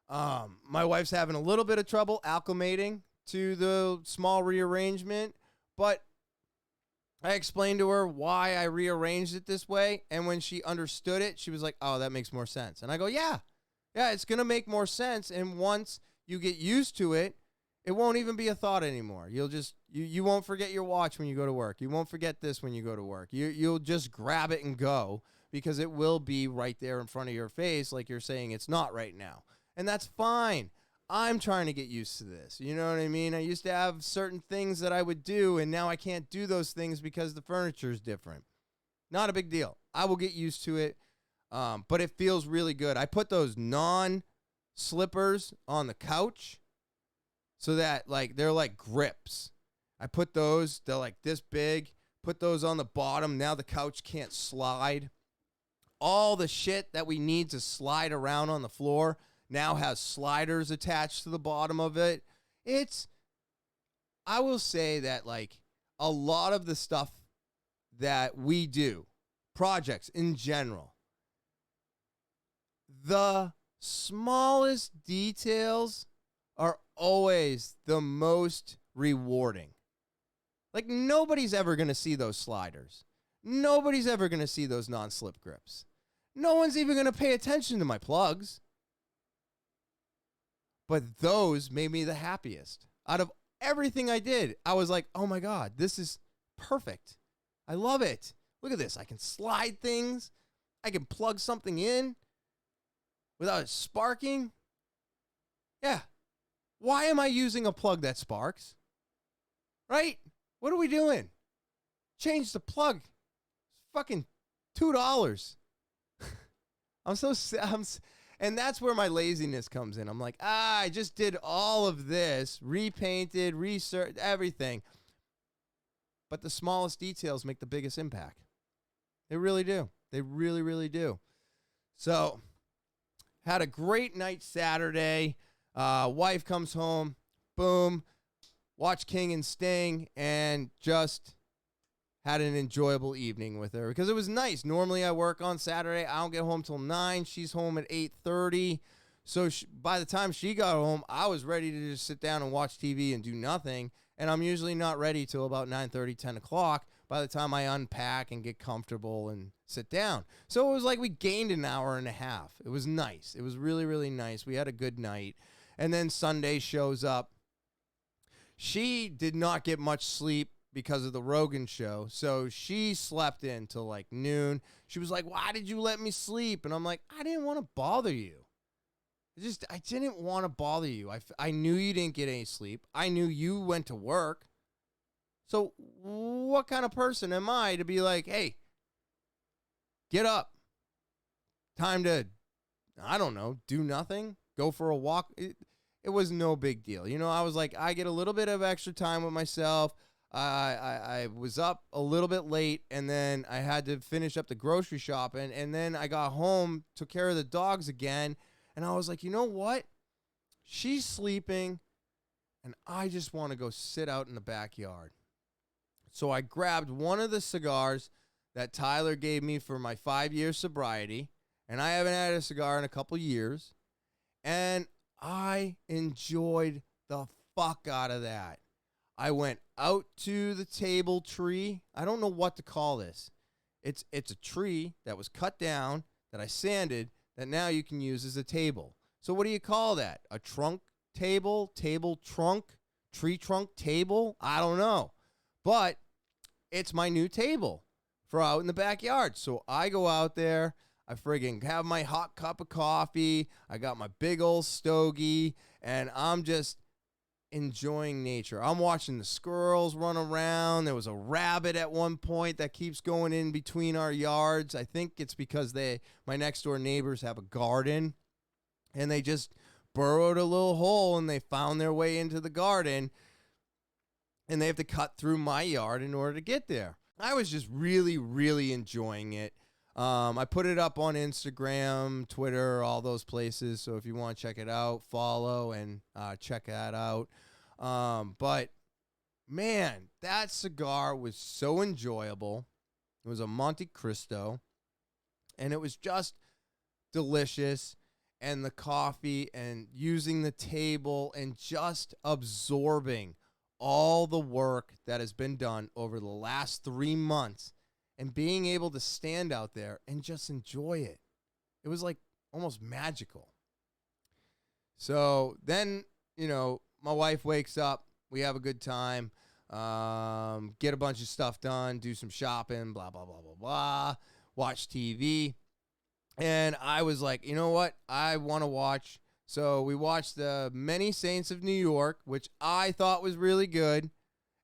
My wife's having a little bit of trouble acclimating to the small rearrangement, but I explained to her why I rearranged it this way, and when she understood it, she was like, oh, that makes more sense. And I go, yeah, it's going to make more sense, and once you get used to it, it won't even be a thought anymore. You'll just, you won't forget your watch when you go to work. You won't forget this when you go to work. You'll just grab it and go, because it will be right there in front of your face like you're saying it's not right now. And that's fine. I'm trying to get used to this. You know what I mean? I used to have certain things that I would do, and now I can't do those things because the furniture is different. Not a big deal. I will get used to it, but it feels really good. I put those non-slippers on the couch so that, like, they're like grips. I put those, they're like this big, put those on the bottom. Now the couch can't slide. All the shit that we need to slide around on the floor now has sliders attached to the bottom of it. I will say that, like, a lot of the stuff that we do, projects in general, the smallest details are always the most rewarding. Like, nobody's ever going to see those sliders. Nobody's ever going to see those non-slip grips. No one's even going to pay attention to my plugs. But those made me the happiest. Out of everything I did, I was like, oh my God, this is perfect. I love it. Look at this. I can slide things. I can plug something in without it sparking. Yeah. Why am I using a plug that sparks? Right? What are we doing? Change the plug. It's fucking $2. And that's where my laziness comes in. I'm like, I just did all of this, repainted, researched, everything. But the smallest details make the biggest impact. They really do. They really, really do. So, had a great night Saturday. Wife comes home. Boom. Watch King and Sting. And just had an enjoyable evening with her because it was nice. Normally I work on Saturday. I don't get home till 9. She's home at 8:30. So by the time she got home, I was ready to just sit down and watch TV and do nothing. And I'm usually not ready till about 9:30, 10 o'clock by the time I unpack and get comfortable and sit down. So it was like we gained an hour and a half. It was nice. It was really, really nice. We had a good night. And then Sunday shows up. She did not get much sleep because of the Rogan show. So she slept in till like noon. She was like, why did you let me sleep? And I'm like, I didn't want to bother you. I didn't want to bother you. I knew you didn't get any sleep. I knew you went to work. So what kind of person am I to be like, hey, get up. Time to, I don't know, do nothing. Go for a walk. It was no big deal. You know, I was like, I get a little bit of extra time with myself. I was up a little bit late, and then I had to finish up the grocery shopping, and then I got home, took care of the dogs again, and I was like, you know what? She's sleeping, and I just want to go sit out in the backyard. So I grabbed one of the cigars that Tyler gave me for my 5-year sobriety, and I haven't had a cigar in a couple years, and I enjoyed the fuck out of that. I went out to the table tree. I don't know what to call this. It's a tree that was cut down, that I sanded, that now you can use as a table. So what do you call that? A trunk table? Table trunk? Tree trunk table? I don't know. But it's my new table for out in the backyard. So I go out there. I friggin' have my hot cup of coffee. I got my big old stogie. And I'm just enjoying nature. I'm watching the squirrels run around. There was a rabbit at one point that keeps going in between our yards. I think it's because my next door neighbors have a garden, and they just burrowed a little hole and they found their way into the garden, and they have to cut through my yard in order to get there. I was just really, really enjoying it. I put it up on Instagram, Twitter, all those places. So if you want to check it out, follow and check that out. But man, that cigar was so enjoyable. It was a Monte Cristo, and it was just delicious. And the coffee and using the table and just absorbing all the work that has been done over the last 3 months and being able to stand out there and just enjoy it. It was like almost magical. So then, my wife wakes up. We have a good time. Get a bunch of stuff done, do some shopping, blah, blah, blah, blah, blah. Watch TV. And I was like, you know what? I want to watch. So we watched the Many Saints of New York, which I thought was really good.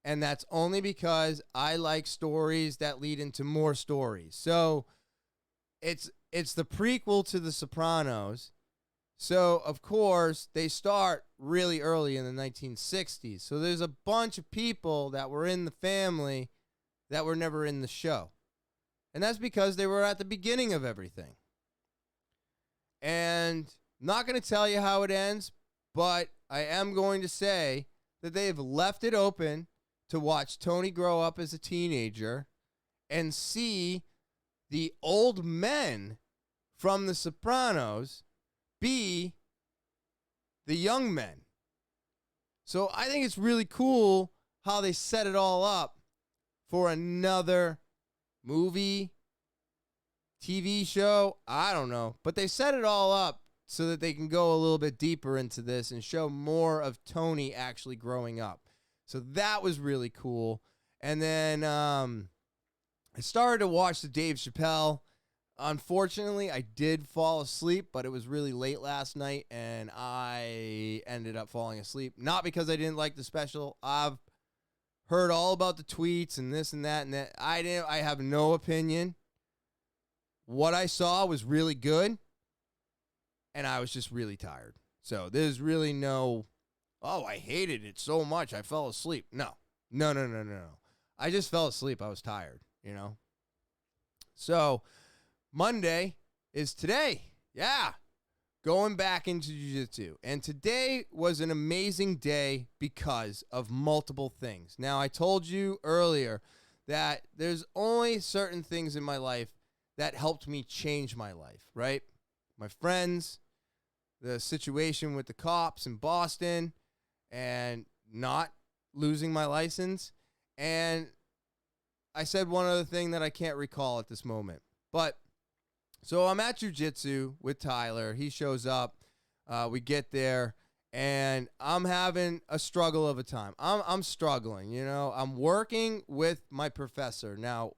And that's only because I like stories that lead into more stories. So it's the prequel to The Sopranos. So, of course, they start really early in the 1960s. So there's a bunch of people that were in the family that were never in the show. And that's because they were at the beginning of everything. And not going to tell you how it ends, but I am going to say that they've left it open to watch Tony grow up as a teenager and see the old men from The Sopranos be the young men. So I think it's really cool how they set it all up for another movie, TV show, I don't know. But they set it all up so that they can go a little bit deeper into this and show more of Tony actually growing up. So that was really cool. And then I started to watch the Dave Chappelle. Unfortunately, I did fall asleep, but it was really late last night, and I ended up falling asleep. Not because I didn't like the special. I've heard all about the tweets and this and that and that. I have no opinion. What I saw was really good, and I was just really tired. So there's really no, I hated it so much I fell asleep. No. I just fell asleep. I was tired, So Monday is today. Yeah. Going back into Jiu-Jitsu. And today was an amazing day because of multiple things. Now, I told you earlier that there's only certain things in my life that helped me change my life, right? My friends, the situation with the cops in Boston, and not losing my license. And I said one other thing that I can't recall at this moment. But, so I'm at Jiu-Jitsu with Tyler. He shows up. We get there, and I'm having a struggle of a time. I'm struggling, I'm working with my professor. Now,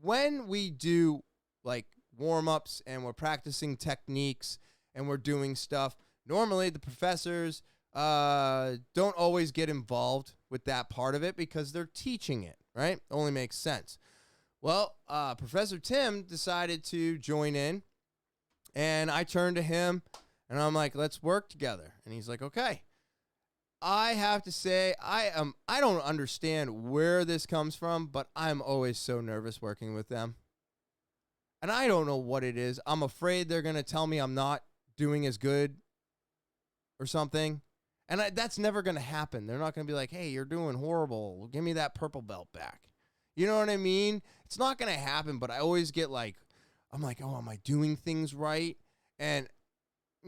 when we do like warm-ups and we're practicing techniques and we're doing stuff, normally the professors don't always get involved with that part of it because they're teaching it, right? Only makes sense. Well, Professor Tim decided to join in, and I turned to him and I'm like, let's work together. And he's like, okay. I have to say, I don't understand where this comes from, but I'm always so nervous working with them. And I don't know what it is. I'm afraid they're going to tell me I'm not doing as good or something. And that's never going to happen. They're not going to be like, hey, you're doing horrible. Give me that purple belt back. You know what I mean? It's not going to happen, but I always get like, I'm like, oh, am I doing things right? And,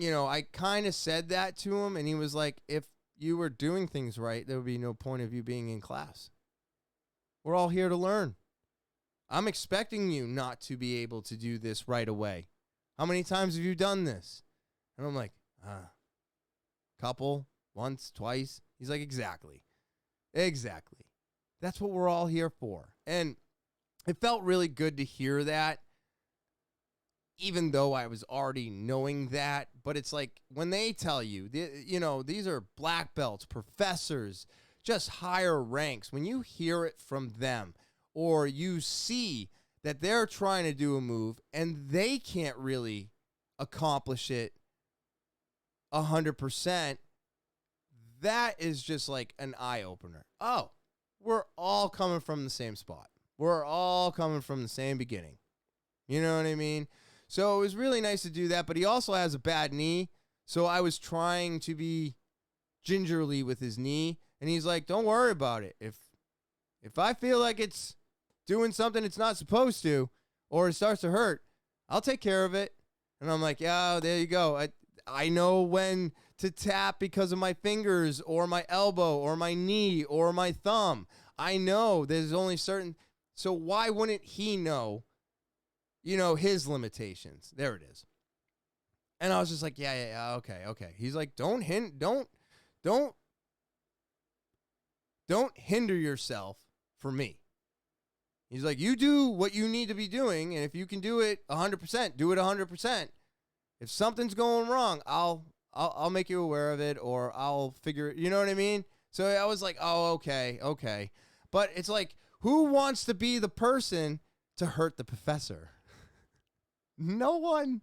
I kind of said that to him, and he was like, if you were doing things right, there would be no point of you being in class. We're all here to learn. I'm expecting you not to be able to do this right away. How many times have you done this? And I'm like, couple, once, twice. He's like, exactly. That's what we're all here for. And it felt really good to hear that, even though I was already knowing that. But it's like when they tell you, these are black belts, professors, just higher ranks. When you hear it from them, or you see that they're trying to do a move and they can't really accomplish it 100%, that is just like an eye-opener. Oh, we're all coming from the same spot. We're all coming from the same beginning. You know what I mean? So it was really nice to do that, but he also has a bad knee. So I was trying to be gingerly with his knee, and he's like, don't worry about it. If I feel like it's doing something it's not supposed to, or it starts to hurt, I'll take care of it. And I'm like, yeah, there you go. I know when to tap because of my fingers or my elbow or my knee or my thumb. I know there's only certain, so why wouldn't he know, his limitations? There it is. And I was just like, yeah, okay. He's like, don't hinder yourself for me. He's like, you do what you need to be doing, and if you can do it 100%, do it 100%. If something's going wrong, I'll make you aware of it, or I'll figure it. You know what I mean? So I was like, oh, okay. But it's like, who wants to be the person to hurt the professor? No one.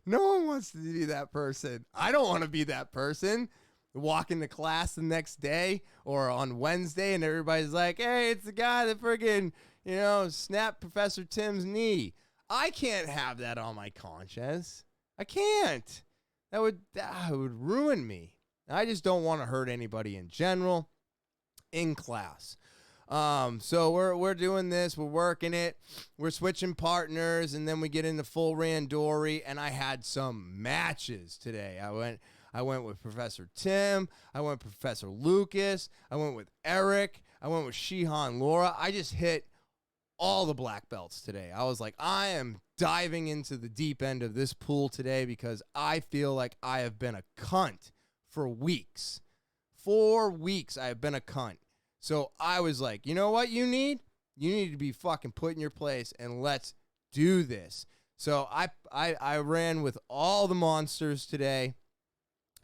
No one wants to be that person. I don't want to be that person. Walk into class the next day or on Wednesday, and everybody's like, hey, it's the guy that friggin', snapped Professor Tim's knee. I can't have that on my conscience. I can't. That would ruin me. I just don't want to hurt anybody in general in class. So we're doing this, we're working it, we're switching partners, and then we get into full randori, and I had some matches today. I went with Professor Tim, I went with Professor Lucas, I went with Eric, I went with Shihan Laura. I just hit all the black belts today. I was like, I am diving into the deep end of this pool today because I feel like I have been a cunt for weeks. 4 weeks I have been a cunt. So I was like, you know what you need? You need to be fucking put in your place, and let's do this. So I ran with all the monsters today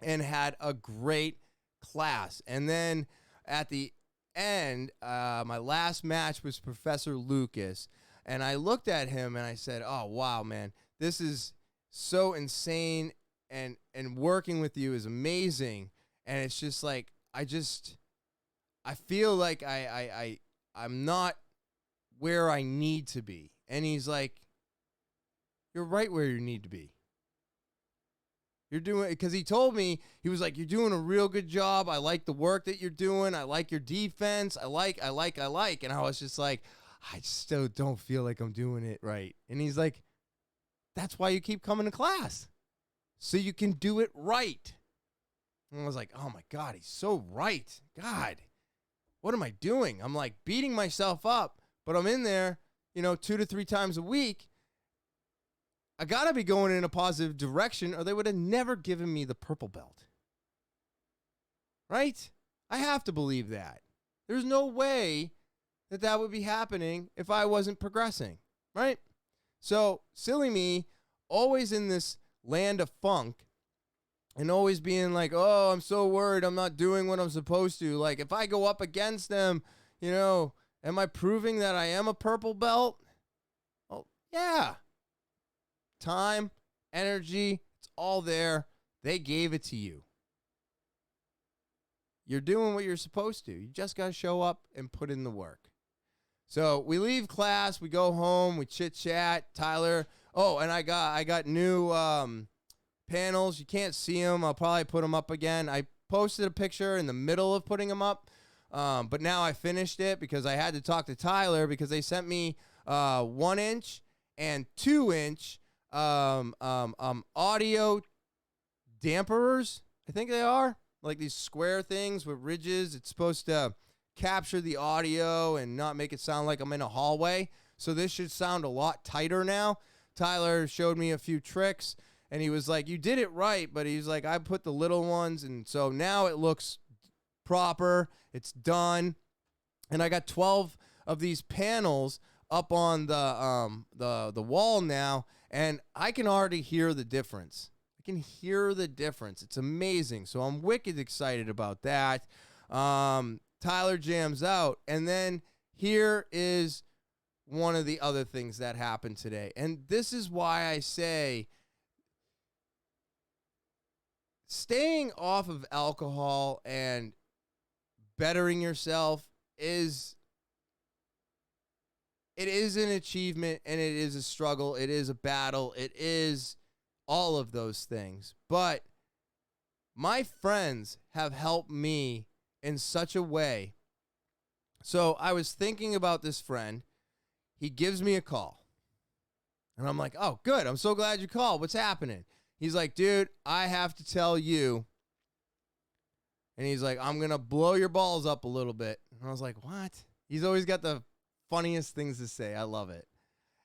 and had a great class. And then at the end, my last match was Professor Lucas. And I looked at him and I said, oh, wow, man, this is so insane. And working with you is amazing. And it's just like, I feel like I'm not where I need to be. And he's like, you're right where you need to be. You're doing, because he told me, he was like, you're doing a real good job. I like the work that you're doing. I like your defense. I like. And I was just like, I still don't feel like I'm doing it right. And he's like, that's why you keep coming to class, so you can do it right. And I was like, oh my God, he's so right. God, what am I doing? I'm like beating myself up, but I'm in there, 2 to 3 times a week. I got to be going in a positive direction, or they would have never given me the purple belt. Right? I have to believe that. There's no way that would be happening if I wasn't progressing. Right? So, silly me, always in this land of funk, and always being like, oh, I'm so worried I'm not doing what I'm supposed to. Like, if I go up against them, am I proving that I am a purple belt? Oh, yeah. Time, energy, it's all there. They gave it to you. You're doing what you're supposed to. You just got to show up and put in the work. So we leave class, we go home, we chit chat. Tyler, and I got new panels. You can't see them. I'll probably put them up again. I posted a picture in the middle of putting them up, but now I finished it because I had to talk to Tyler because they sent me 1 inch and 2 inch audio damperers. I think they are like these square things with ridges. It's supposed to capture the audio and not make it sound like I'm in a hallway. So this should sound a lot tighter now. Tyler showed me a few tricks and he was like, you did it right, but he's like, I put the little ones, and so now it looks proper. It's done. And I got 12 of these panels up on the wall now, and I can already hear the difference. I can hear the difference. It's amazing. So I'm wicked excited about that. Tyler jams out, and then here is one of the other things that happened today. And this is why I say staying off of alcohol and bettering yourself is it is an achievement and it is a struggle. It is a battle. It is all of those things. But my friends have helped me in such a way. So I was thinking about this friend. He gives me a call. And I'm like, oh, good. I'm so glad you called. What's happening? He's like, dude, I have to tell you. And he's like, I'm going to blow your balls up a little bit. And I was like, what? He's always got the funniest things to say. I love it.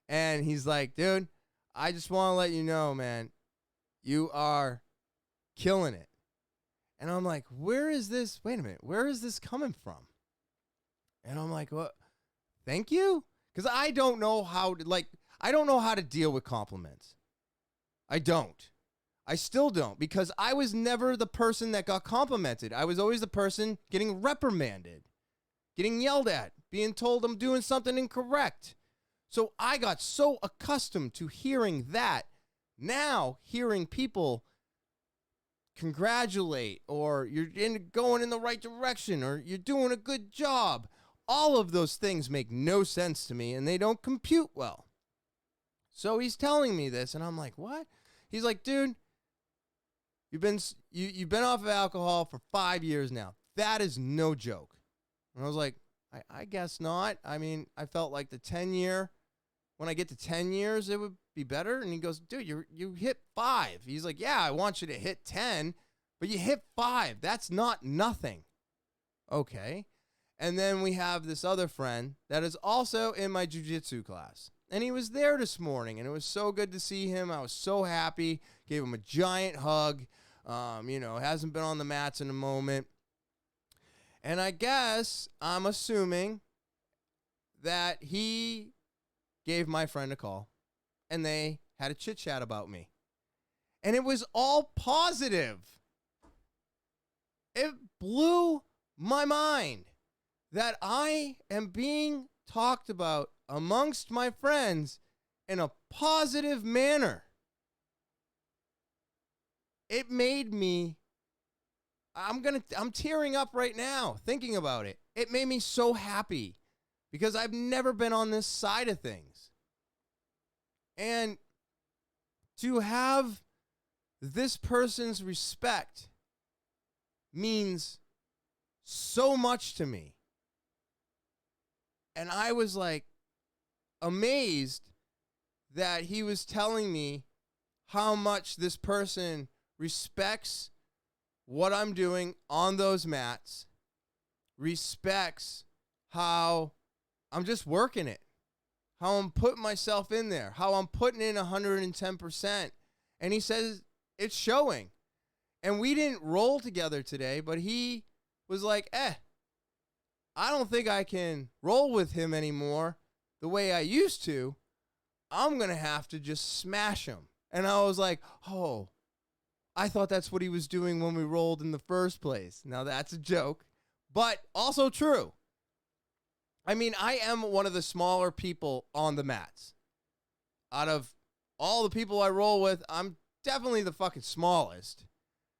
And he's like, dude, I just want to let you know, man, you are killing it. And I'm like, wait a minute, where is this coming from? And I'm like, what? Thank you? Because I don't know how to deal with compliments. I don't. I still don't, because I was never the person that got complimented. I was always the person getting reprimanded, getting yelled at, being told I'm doing something incorrect. So I got so accustomed to hearing that. Now, hearing people congratulate, or you're going in the right direction, or you're doing a good job, all of those things make no sense to me, and they don't compute well. So he's telling me this, and I'm like, what? He's like, dude, you've been off of alcohol for 5 years now. That is no joke. And I was like, I guess not. I mean, I felt like the 10-year, when I get to 10 years, it would be better. And he goes, dude, you hit 5. He's like, yeah, I want you to hit 10, but you hit 5. That's not nothing. Okay. And then we have this other friend that is also in my jiu-jitsu class. And he was there this morning, and it was so good to see him. I was so happy. Gave him a giant hug. Hasn't been on the mats in a moment. And I guess I'm assuming that he gave my friend a call, and they had a chit-chat about me. And it was all positive. It blew my mind that I am being talked about amongst my friends in a positive manner. It made me, I'm tearing up right now thinking about it. It made me so happy because I've never been on this side of things. And to have this person's respect means so much to me. And I was like amazed that he was telling me how much this person respects what I'm doing on those mats, respects how I'm just working it, how I'm putting myself in there, how I'm putting in 110%. And he says it's showing. And we didn't roll together today, but he was like, I don't think I can roll with him anymore the way I used to. I'm going to have to just smash him. And I was like, oh, I thought that's what he was doing when we rolled in the first place. Now that's a joke, but also true. I mean, I am one of the smaller people on the mats. Out of all the people I roll with, I'm definitely the fucking smallest.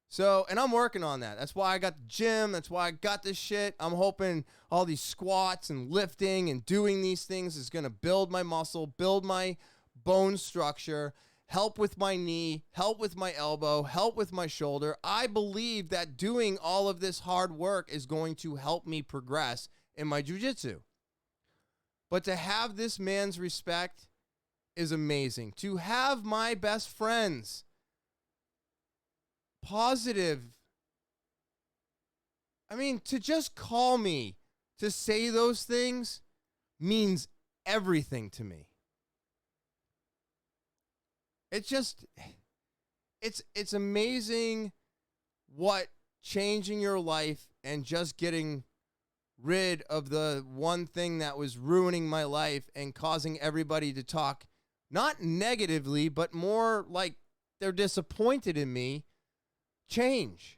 So, and I'm working on that. That's why I got the gym. That's why I got this shit. I'm hoping all these squats and lifting and doing these things is going to build my muscle, build my bone structure, help with my knee, help with my elbow, help with my shoulder. I believe that doing all of this hard work is going to help me progress in my jiu-jitsu. But to have this man's respect is amazing. To have my best friends positive, I mean, to just call me to say those things means everything to me. It's amazing what changing your life and just getting rid of the one thing that was ruining my life and causing everybody to talk, not negatively, but more like they're disappointed in me, change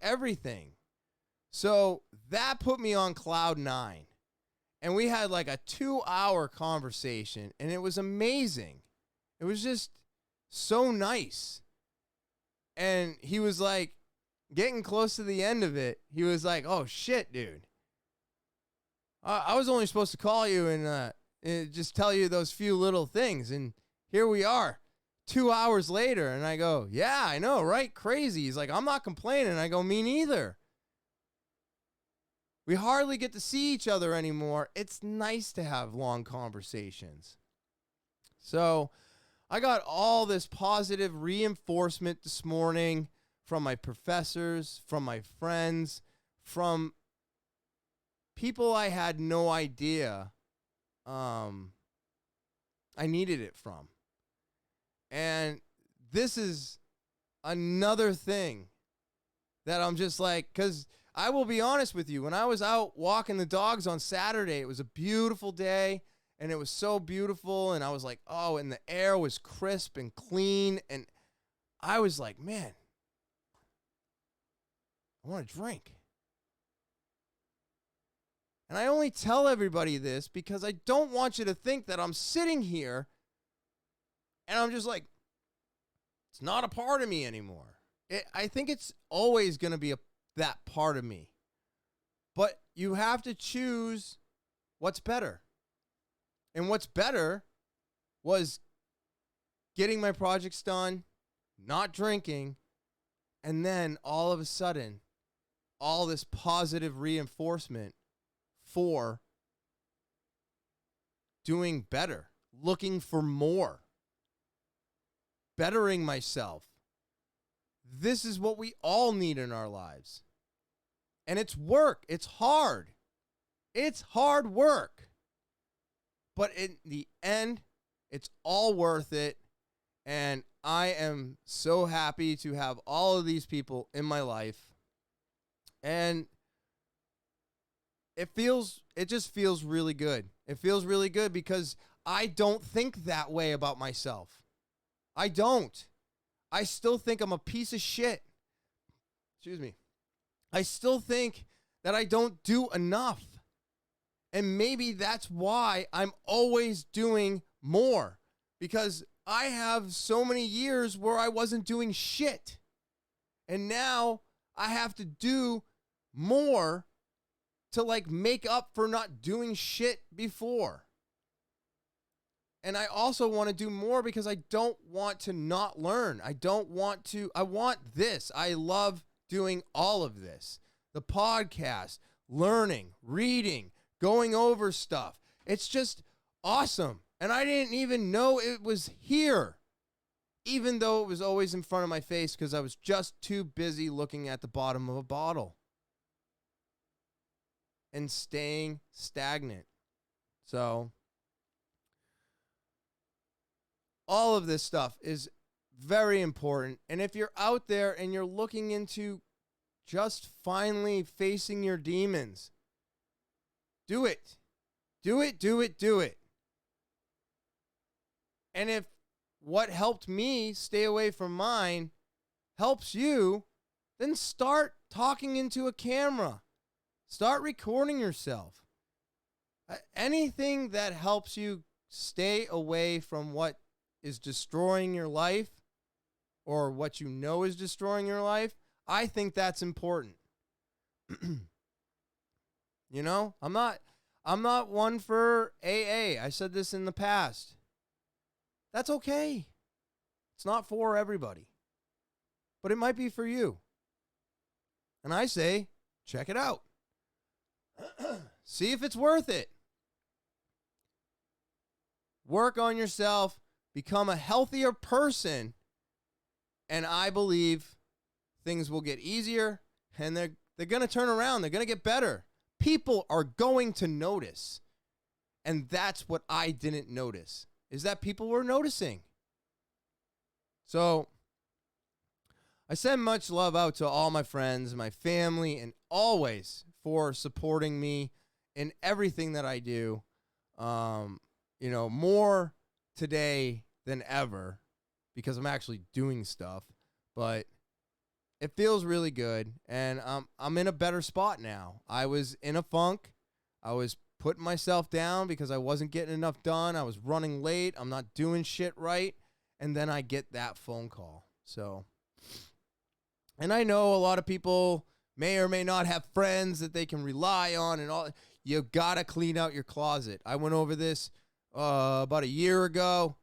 everything. So that put me on cloud 9. And we had like a 2-hour conversation, and it was amazing. It was just so nice. And he was like, getting close to the end of it, he was like, oh shit, dude. I was only supposed to call you and just tell you those few little things. And here we are 2 hours later. And I go, yeah, I know, right? Crazy. He's like, I'm not complaining. I go, me neither. We hardly get to see each other anymore. It's nice to have long conversations. So I got all this positive reinforcement this morning from my professors, from my friends, from people I had no idea I needed it from. And this is another thing that I'm just like, because I will be honest with you, when I was out walking the dogs on Saturday, it was a beautiful day, and it was so beautiful, and I was like, oh, and the air was crisp and clean, and I was like, man, I want to drink. And I only tell everybody this because I don't want you to think that I'm sitting here and I'm just like, it's not a part of me anymore. I think it's always going to be that part of me. But you have to choose what's better. And what's better was getting my projects done, not drinking, and then all of a sudden, all this positive reinforcement for doing better, looking for more, bettering myself. This is what we all need in our lives. And it's work. It's hard. It's hard work. But in the end, it's all worth it. And I am so happy to have all of these people in my life. And it just feels really good. It feels really good because I don't think that way about myself. I don't. I still think I'm a piece of shit. Excuse me. I still think that I don't do enough. And maybe that's why I'm always doing more. Because I have so many years where I wasn't doing shit. And now I have to do more to like make up for not doing shit before. And I also want to do more because I don't want to not learn. I want this. I love doing all of this. The podcast, learning, reading, going over stuff. It's just awesome. And I didn't even know it was here, even though it was always in front of my face because I was just too busy looking at the bottom of a bottle and staying stagnant. So all of this stuff is very important. And if you're out there and you're looking into just finally facing your demons, do it. Do it, do it, do it. And if what helped me stay away from mine helps you, then start talking into a camera. Start recording yourself. Anything that helps you stay away from what is destroying your life or what you know is destroying your life, I think that's important. You know, I'm not one for AA. I said this in the past. That's okay. It's not for everybody. But it might be for you. And I say, check it out. See if it's worth it. Work on yourself. Become a healthier person. And I believe things will get easier. And they're going to turn around. They're going to get better. People are going to notice. And that's what I didn't notice. Is that people were noticing. So I send much love out to all my friends, my family, and always for supporting me in everything that I do. You know, more today than ever because I'm actually doing stuff, but it feels really good. And I'm in a better spot now. I was in a funk. I was putting myself down because I wasn't getting enough done. I was running late. I'm not doing shit right. And then I get that phone call. So, and I know a lot of people may or may not have friends that they can rely on and all. You got to clean out your closet. I went over this about a year ago.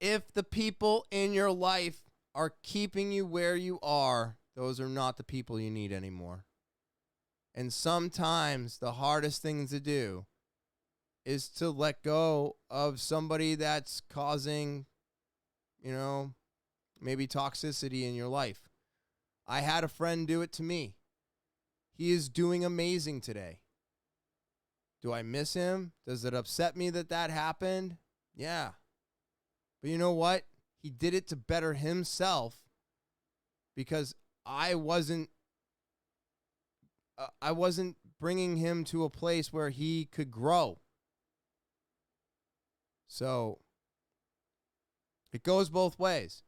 If the people in your life are keeping you where you are, those are not the people you need anymore. And sometimes the hardest thing to do is to let go of somebody that's causing, maybe toxicity in your life. I had a friend do it to me. He is doing amazing today. Do I miss him? Does it upset me that happened? Yeah. But you know what? He did it to better himself because I wasn't bringing him to a place where he could grow. So it goes both ways.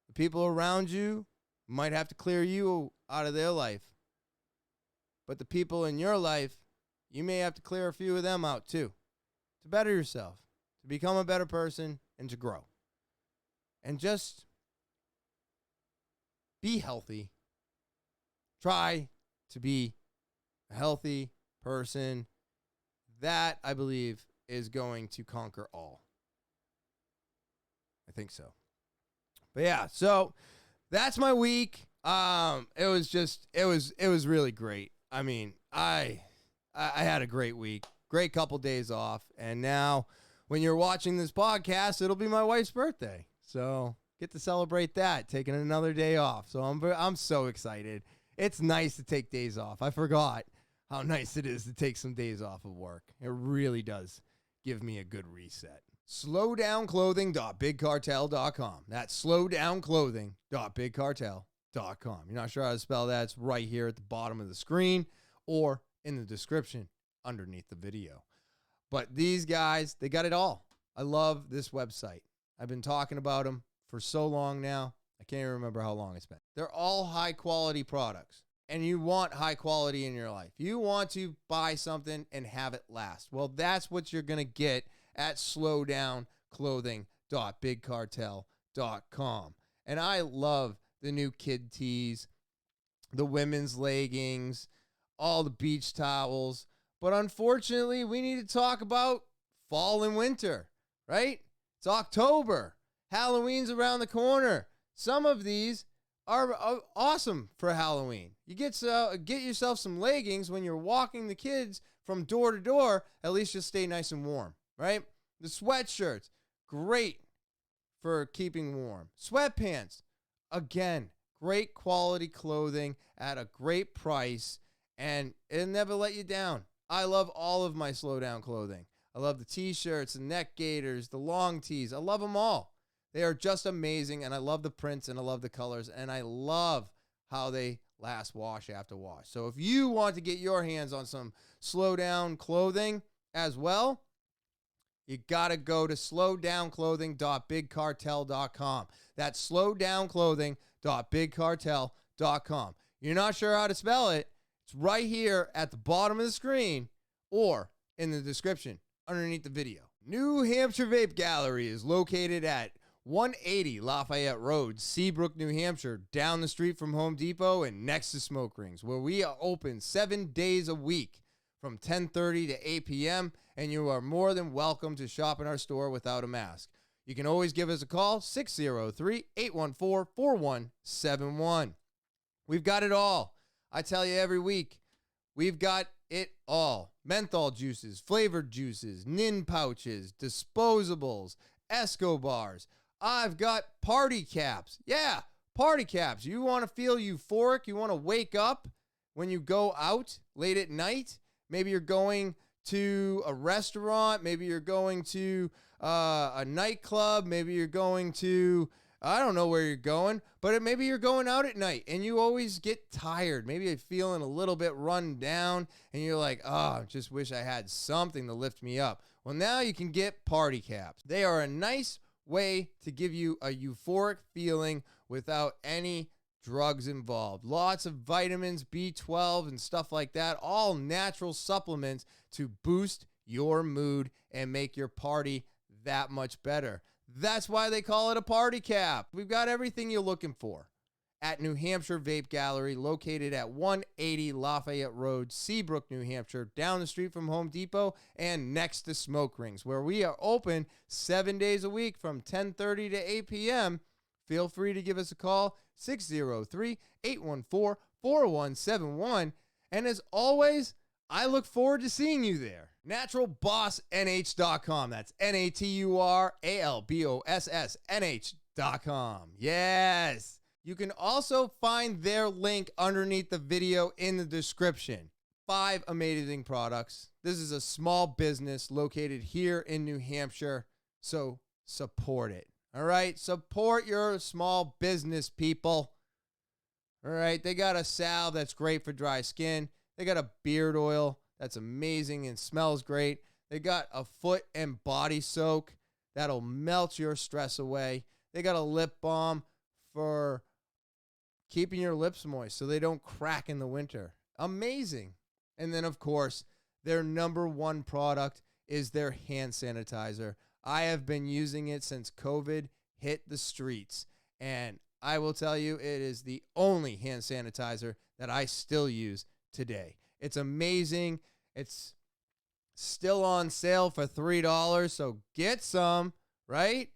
The people around you might have to clear you out of their life. But the people in your life, you may have to clear a few of them out too, to better yourself, to become a better person, and to grow. And just be healthy. Try to be a healthy person. That, I believe, is going to conquer all. I think so. But yeah, so that's my week. It was really great. I mean, I had a great week, great couple days off, and now when you're watching this podcast, it'll be my wife's birthday. So get to celebrate that, taking another day off. So I'm so excited. It's nice to take days off. I forgot how nice it is to take some days off of work. It really does give me a good reset. Slowdownclothing.bigcartel.com. That's slowdownclothing.bigcartel.com. You're not sure how to spell that? It's right here at the bottom of the screen or in the description underneath the video. But these guys, they got it all. I love this website. I've been talking about them for so long now. I can't even remember how long it's been. They're all high quality products. And you want high quality in your life. You want to buy something and have it last. Well, that's what you're going to get at slowdownclothing.bigcartel.com. And I love the new kid tees, the women's leggings, all the beach towels. But unfortunately, we need to talk about fall and winter, right? It's October. Halloween's around the corner. Some of these are awesome for Halloween. You get yourself some leggings when you're walking the kids from door to door. At least you'll stay nice and warm, right? The sweatshirts, great for keeping warm. Sweatpants, again, great quality clothing at a great price, and it'll never let you down. I love all of my Slow Down clothing. I love the t-shirts, the neck gaiters, the long tees. I love them all. They are just amazing, and I love the prints, and I love the colors, and I love how they last wash after wash. So if you want to get your hands on some Slow Down clothing as well, you got to go to slowdownclothing.bigcartel.com. That's slowdownclothing.bigcartel.com. You're not sure how to spell it? It's right here at the bottom of the screen or in the description underneath the video. New Hampshire Vape Gallery is located at 180 Lafayette Road, Seabrook, New Hampshire, down the street from Home Depot and next to Smoke Rings, where we are open 7 days a week from 10:30 to 8 p.m., and you are more than welcome to shop in our store without a mask. You can always give us a call, 603-814-4171. We've got it all. I tell you every week, we've got it all. Menthol juices, flavored juices, nin pouches, disposables, Escobars. I've got party caps. Yeah, party caps. You want to feel euphoric? You want to wake up when you go out late at night? Maybe you're going to a restaurant. Maybe you're going to a nightclub. Maybe you're going to, I don't know where you're going, but maybe you're going out at night and you always get tired. Maybe you're feeling a little bit run down and you're like, oh, I just wish I had something to lift me up. Well, now you can get party caps. They are a nice way to give you a euphoric feeling without any drugs involved. Lots of vitamins, B12 and stuff like that. All natural supplements to boost your mood and make your party that much better. That's why they call it a party cap. We've got everything you're looking for at New Hampshire Vape Gallery, located at 180 Lafayette Road, Seabrook, New Hampshire, down the street from Home Depot and next to Smoke Rings, where we are open 7 days a week from 10:30 to 8 p.m. Feel free to give us a call, 603-814-4171. And as always, I look forward to seeing you there. NaturalBossNH.com. That's NaturalBossNH.com. Yes. You can also find their link underneath the video in the description. 5 amazing products. This is a small business located here in New Hampshire, so support it. All right? Support your small business, people. All right? They got a salve that's great for dry skin. They got a beard oil that's amazing and smells great. They got a foot and body soak that'll melt your stress away. They got a lip balm for keeping your lips moist so they don't crack in the winter. Amazing. And then, of course, their number one product is their hand sanitizer. I have been using it since COVID hit the streets. And I will tell you, it is the only hand sanitizer that I still use today. It's amazing. It's still on sale for $3, so get some, right?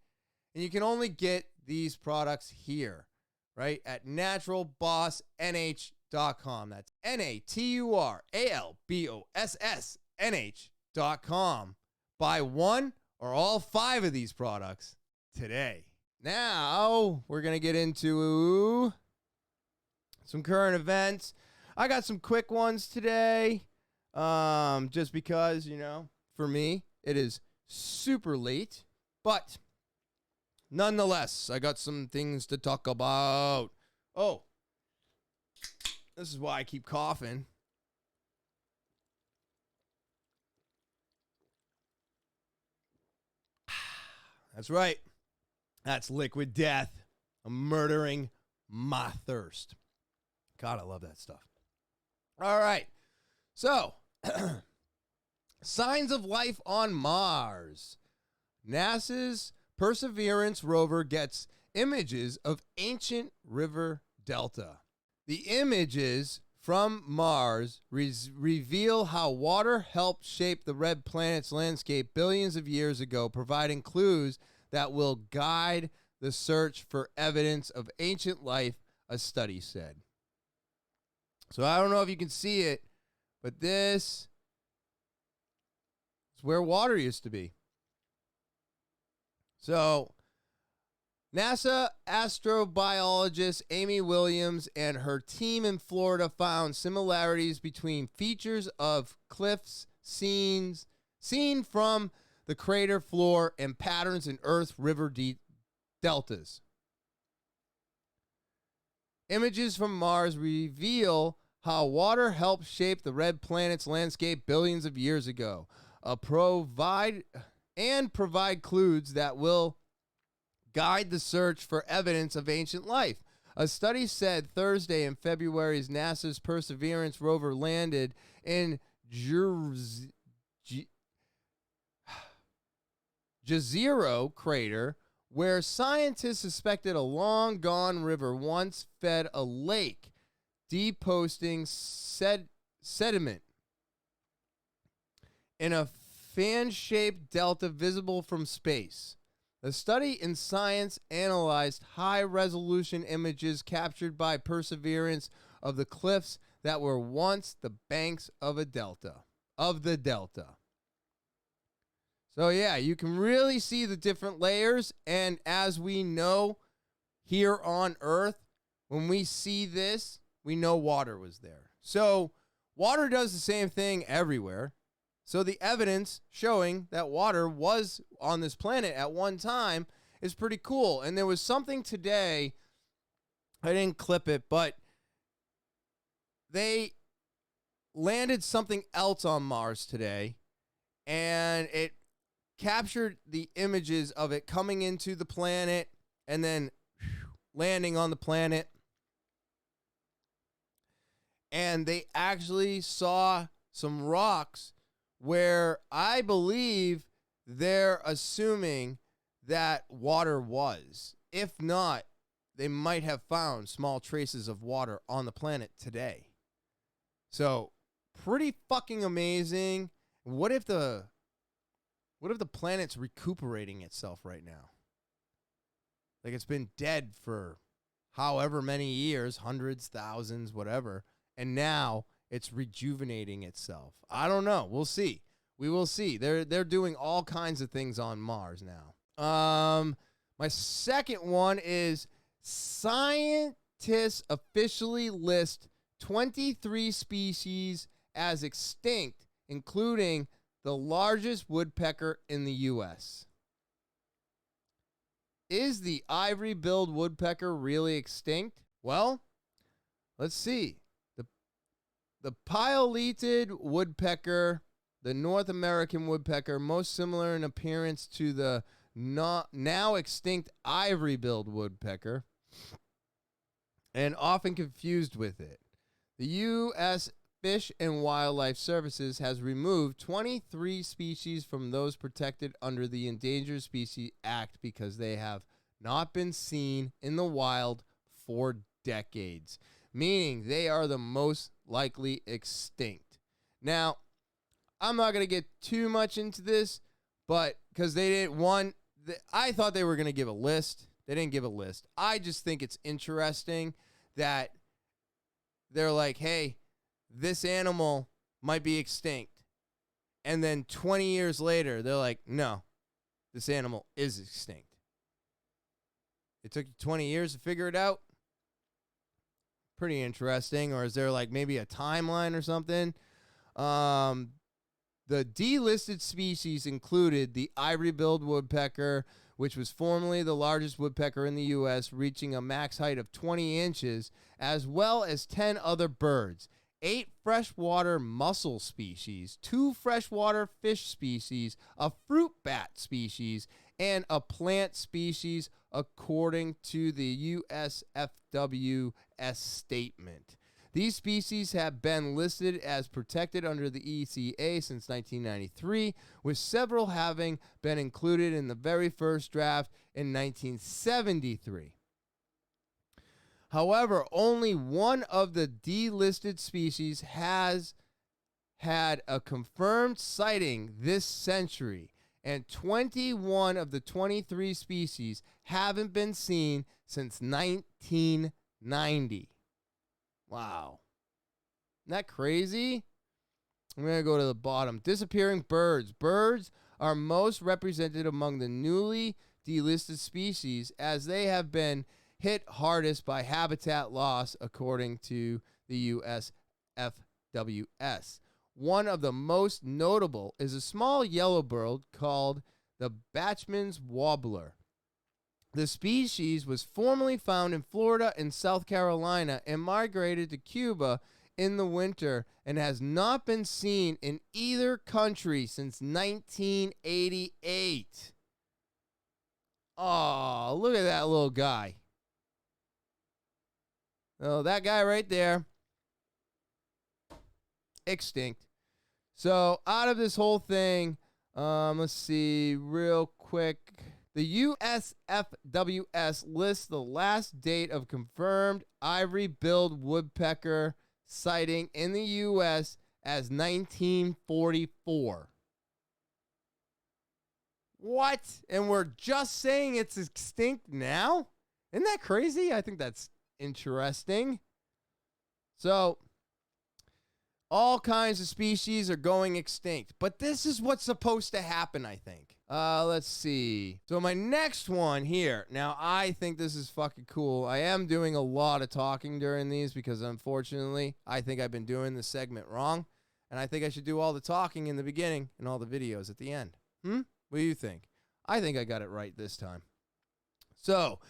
And you can only get these products here, right, at naturalbossnh.com. That's naturalbossnh.com. Buy one or all 5 of these products today. Now, we're going to get into some current events. I got some quick ones today, just because, for me, it is super late. But nonetheless, I got some things to talk about. Oh, this is why I keep coughing. That's right. That's liquid death. I'm murdering my thirst. God, I love that stuff. All right. So, signs of life on Mars. NASA's Perseverance rover gets images of ancient river delta. The images from Mars reveal how water helped shape the red planet's landscape billions of years ago, providing clues that will guide the search for evidence of ancient life, a study said. So I don't know if you can see it, but this is where water used to be. So NASA astrobiologist Amy Williams and her team in Florida found similarities between features of cliffs seen from the crater floor and patterns in Earth's river deltas. Images from Mars reveal how water helped shape the red planet's landscape billions of years ago. Provide clues that will guide the search for evidence of ancient life. A study said Thursday in February as NASA's Perseverance rover landed in Jezero crater, where scientists suspected a long-gone river once fed a lake, depositing sediment in a fan-shaped delta visible from space. The study in Science analyzed high-resolution images captured by Perseverance of the cliffs that were once the banks of the delta. So yeah, you can really see the different layers, and as we know here on Earth, when we see this, we know water was there. So water does the same thing everywhere. So the evidence showing that water was on this planet at one time is pretty cool. And there was something today, I didn't clip it, but they landed something else on Mars today, and it captured the images of it coming into the planet and then landing on the planet. And they actually saw some rocks where I believe they're assuming that water was. If not, they might have found small traces of water on the planet today. So, pretty fucking amazing. What if the planet's recuperating itself right now? Like, it's been dead for however many years, hundreds, thousands, whatever, and now it's rejuvenating itself. I don't know. We'll see. We will see. They're doing all kinds of things on Mars now. My second one is scientists officially list 23 species as extinct, including the largest woodpecker in the U.S. Is the ivory-billed woodpecker really extinct? Well, let's see. The pileated woodpecker, the North American woodpecker, most similar in appearance to the now extinct ivory-billed woodpecker, and often confused with it. The U.S. Fish and Wildlife Services has removed 23 species from those protected under the Endangered Species Act because they have not been seen in the wild for decades, meaning they are the most likely extinct. Now, I'm not going to get too much into this, but because they didn't I thought they were going to give a list. They didn't give a list. I just think it's interesting that they're like, hey, this animal might be extinct. And then 20 years later, they're like, no, this animal is extinct. It took you 20 years to figure it out? Pretty interesting. Or is there like maybe a timeline or something? The delisted species included the ivory-billed woodpecker, which was formerly the largest woodpecker in the U.S., reaching a max height of 20 inches, as well as 10 other birds, 8 freshwater mussel species, 2 freshwater fish species, a fruit bat species, and a plant species, according to the USFWS statement. These species have been listed as protected under the ECA since 1993, with several having been included in the very first draft in 1973. However, only one of the delisted species has had a confirmed sighting this century, and 21 of the 23 species haven't been seen since 1990. Wow. Isn't that crazy? I'm going to go to the bottom. Disappearing birds. Birds are most represented among the newly delisted species as they have been hit hardest by habitat loss, according to the USFWS. One of the most notable is a small yellow bird called the Bachman's warbler. The species was formerly found in Florida and South Carolina and migrated to Cuba in the winter and has not been seen in either country since 1988. Oh, look at that little guy. Oh, that guy right there. Extinct. So, out of this whole thing, let's see real quick. The USFWS lists the last date of confirmed ivory-billed woodpecker sighting in the U.S. as 1944. What? And we're just saying it's extinct now? Isn't that crazy? I think that's interesting. So, all kinds of species are going extinct. But this is what's supposed to happen, I think. Let's see. So my next one here. Now, I think this is fucking cool. I am doing a lot of talking during these because, unfortunately, I think I've been doing this segment wrong. And I think I should do all the talking in the beginning and all the videos at the end. What do you think? I think I got it right this time. So,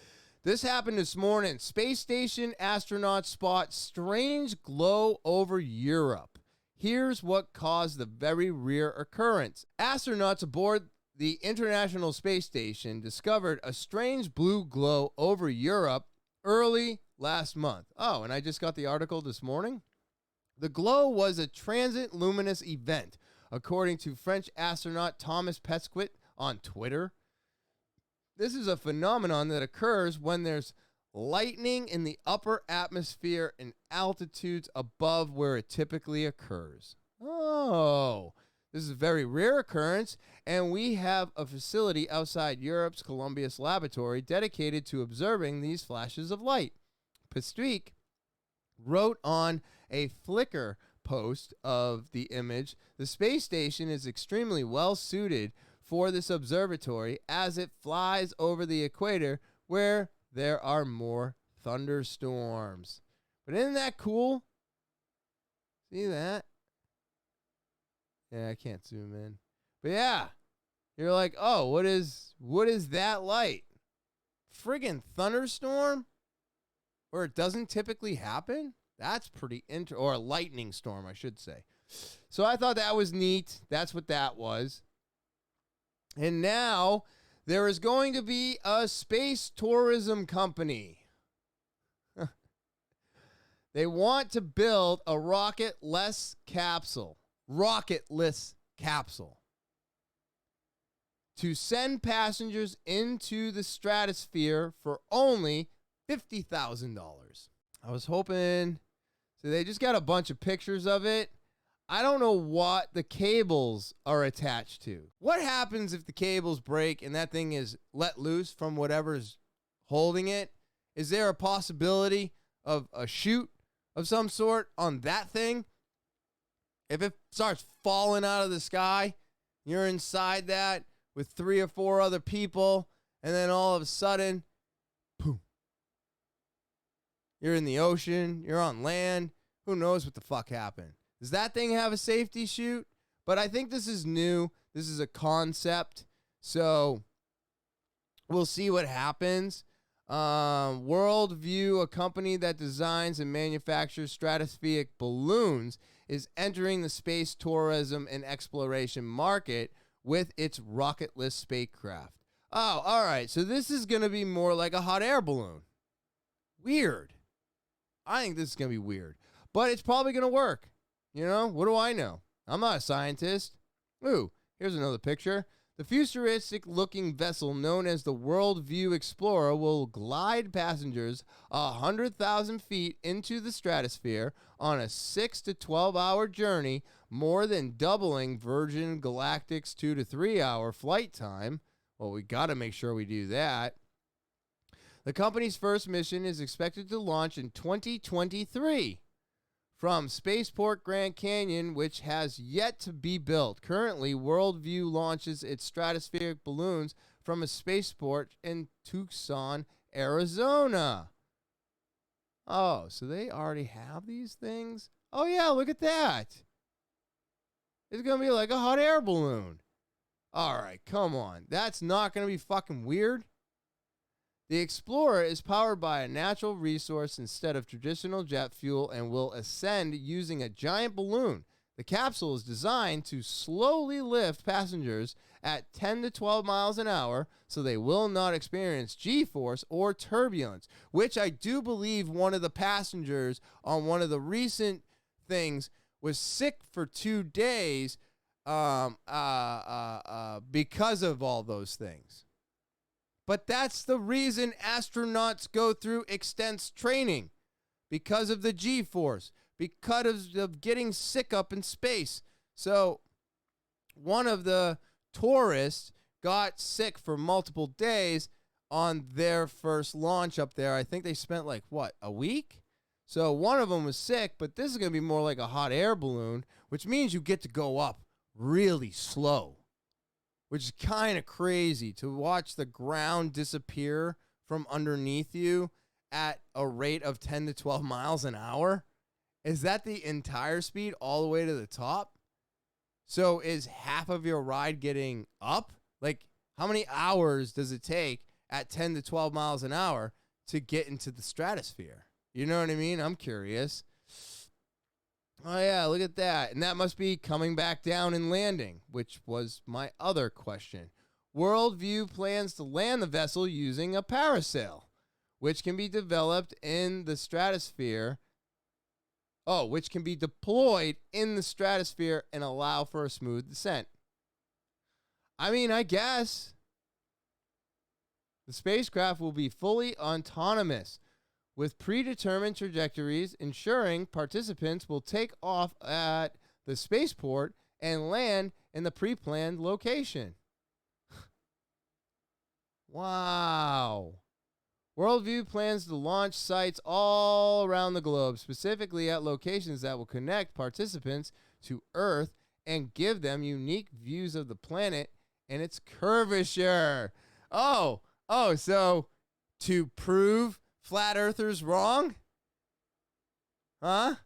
this happened this morning. Space station astronauts spot strange glow over Europe. Here's what caused the very rare occurrence. Astronauts aboard the International Space Station discovered a strange blue glow over Europe early last month. Oh, and I just got the article this morning. The glow was a transient luminous event, according to French astronaut Thomas Pesquet on Twitter. This is a phenomenon that occurs when there's lightning in the upper atmosphere in altitudes above where it typically occurs. Oh, this is a very rare occurrence, and we have a facility outside Europe's Columbius laboratory dedicated to observing these flashes of light. Pastrik wrote on a Flickr post of the image, the space station is extremely well suited for this observatory as it flies over the equator where there are more thunderstorms. But isn't that cool? See that? Yeah, I can't zoom in. But yeah, you're like, oh, what is that light? Friggin' thunderstorm? Where it doesn't typically happen? That's pretty or a lightning storm, I should say. So I thought that was neat. That's what that was. And now there is going to be a space tourism company. They want to build a rocketless capsule to send passengers into the stratosphere for only $50,000. I was hoping, so they just got a bunch of pictures of it. I don't know what the cables are attached to. What happens if the cables break and that thing is let loose from whatever's holding it? Is there a possibility of a chute of some sort on that thing? If it starts falling out of the sky, you're inside that with 3 or 4 other people, and then all of a sudden, boom, you're in the ocean, you're on land, who knows what the fuck happened? Does that thing have a safety chute? But I think this is new. This is a concept, so we'll see what happens. Worldview, a company that designs and manufactures stratospheric balloons, is entering the space tourism and exploration market with its rocketless spacecraft. Oh, all right. So this is going to be more like a hot air balloon. Weird. I think this is going to be weird. But it's probably going to work. You know, what do I know? I'm not a scientist. Ooh, here's another picture. The futuristic-looking vessel known as the Worldview Explorer will glide passengers 100,000 feet into the stratosphere on a 6 to 12-hour journey, more than doubling Virgin Galactic's 2 to 3 hour flight time. Well, we got to make sure we do that. The company's first mission is expected to launch in 2023. From Spaceport Grand Canyon, which has yet to be built. Currently, Worldview launches its stratospheric balloons from a spaceport in Tucson, Arizona. Oh, so they already have these things? Oh, yeah, look at that. It's going to be like a hot air balloon. All right, come on. That's not going to be fucking weird. The Explorer is powered by a natural resource instead of traditional jet fuel and will ascend using a giant balloon. The capsule is designed to slowly lift passengers at 10 to 12 miles an hour so they will not experience G-force or turbulence, which I do believe one of the passengers on one of the recent things was sick for 2 days because of all those things. But that's the reason astronauts go through extensive training, because of the G-force, because of getting sick up in space. So one of the tourists got sick for multiple days on their first launch up there. I think they spent like, what, a week? So one of them was sick, but this is going to be more like a hot air balloon, which means you get to go up really slow. Which is kind of crazy to watch the ground disappear from underneath you at a rate of 10 to 12 miles an hour. Is that the entire speed all the way to the top? So is half of your ride getting up? Like, how many hours does it take at 10 to 12 miles an hour to get into the stratosphere? You know what I mean? I'm curious. Oh, yeah, look at that. And that must be coming back down and landing, which was my other question. Worldview plans to land the vessel using a parasail, which can be developed in the stratosphere. Oh, which can be deployed in the stratosphere and allow for a smooth descent. I mean, I guess. The spacecraft will be fully autonomous with predetermined trajectories, ensuring participants will take off at the spaceport and land in the pre-planned location. Wow. Worldview plans to launch sites all around the globe, specifically at locations that will connect participants to Earth and give them unique views of the planet and its curvature. So to prove flat earthers wrong? Huh?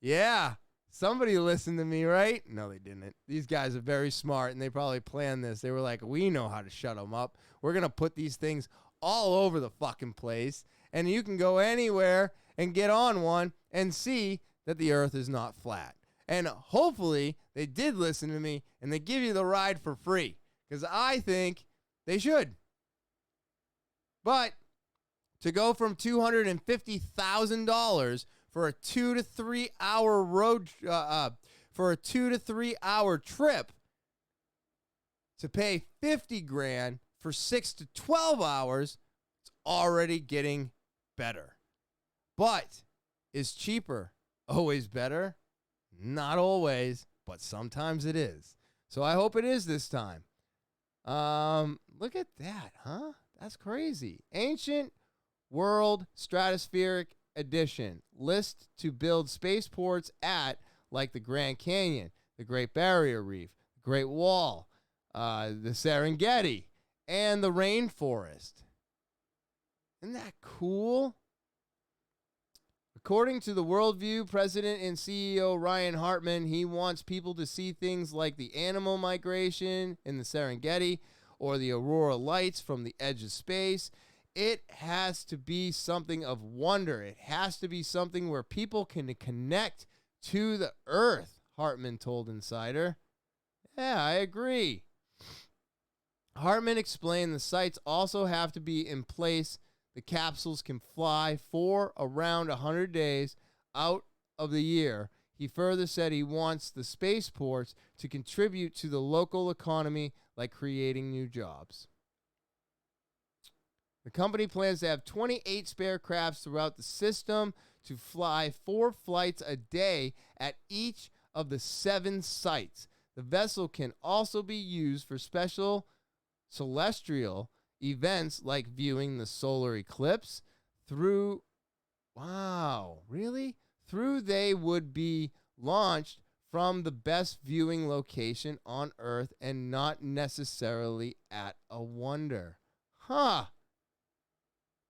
Yeah. Somebody listened to me, right? No, they didn't. These guys are very smart, and they probably planned this. They were like, we know how to shut them up. We're going to put these things all over the fucking place, and you can go anywhere and get on one and see that the earth is not flat. And hopefully they did listen to me, and they give you the ride for free, because I think they should. But to go from $250,000 for a 2 to 3 hour for a 2 to 3 hour trip to pay $50,000 for 6 to 12 hours, it's already getting better. But is cheaper always better? Not always, but sometimes it is. So I hope it is this time. Look at that, huh? That's crazy. Ancient World Stratospheric Edition. List to build spaceports at, like the Grand Canyon, the Great Barrier Reef, the Great Wall, the Serengeti, and the rainforest. Isn't that cool? According to the Worldview president and CEO Ryan Hartman, he wants people to see things like the animal migration in the Serengeti or the aurora lights from the edge of space. It has to be something of wonder. It has to be something where people can connect to the earth, Hartman told Insider. Yeah, I agree. Hartman explained the sites also have to be in place. The capsules can fly for around 100 days out of the year. He further said he wants the spaceports to contribute to the local economy, like creating new jobs. The company plans to have 28 spare crafts throughout the system to fly 4 flights a day at each of the 7 sites. The vessel can also be used for special celestial events like viewing the solar eclipse. They would be launched from the best viewing location on Earth and not necessarily at a wonder. Huh.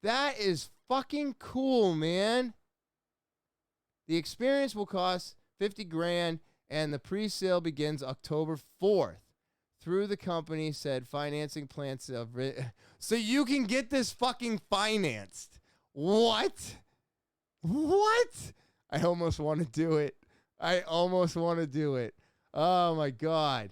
That is fucking cool, man. The experience will cost $50,000 and the pre-sale begins October 4th. Through the company said financing plans so you can get this fucking financed. What? I almost want to do it. Oh my God.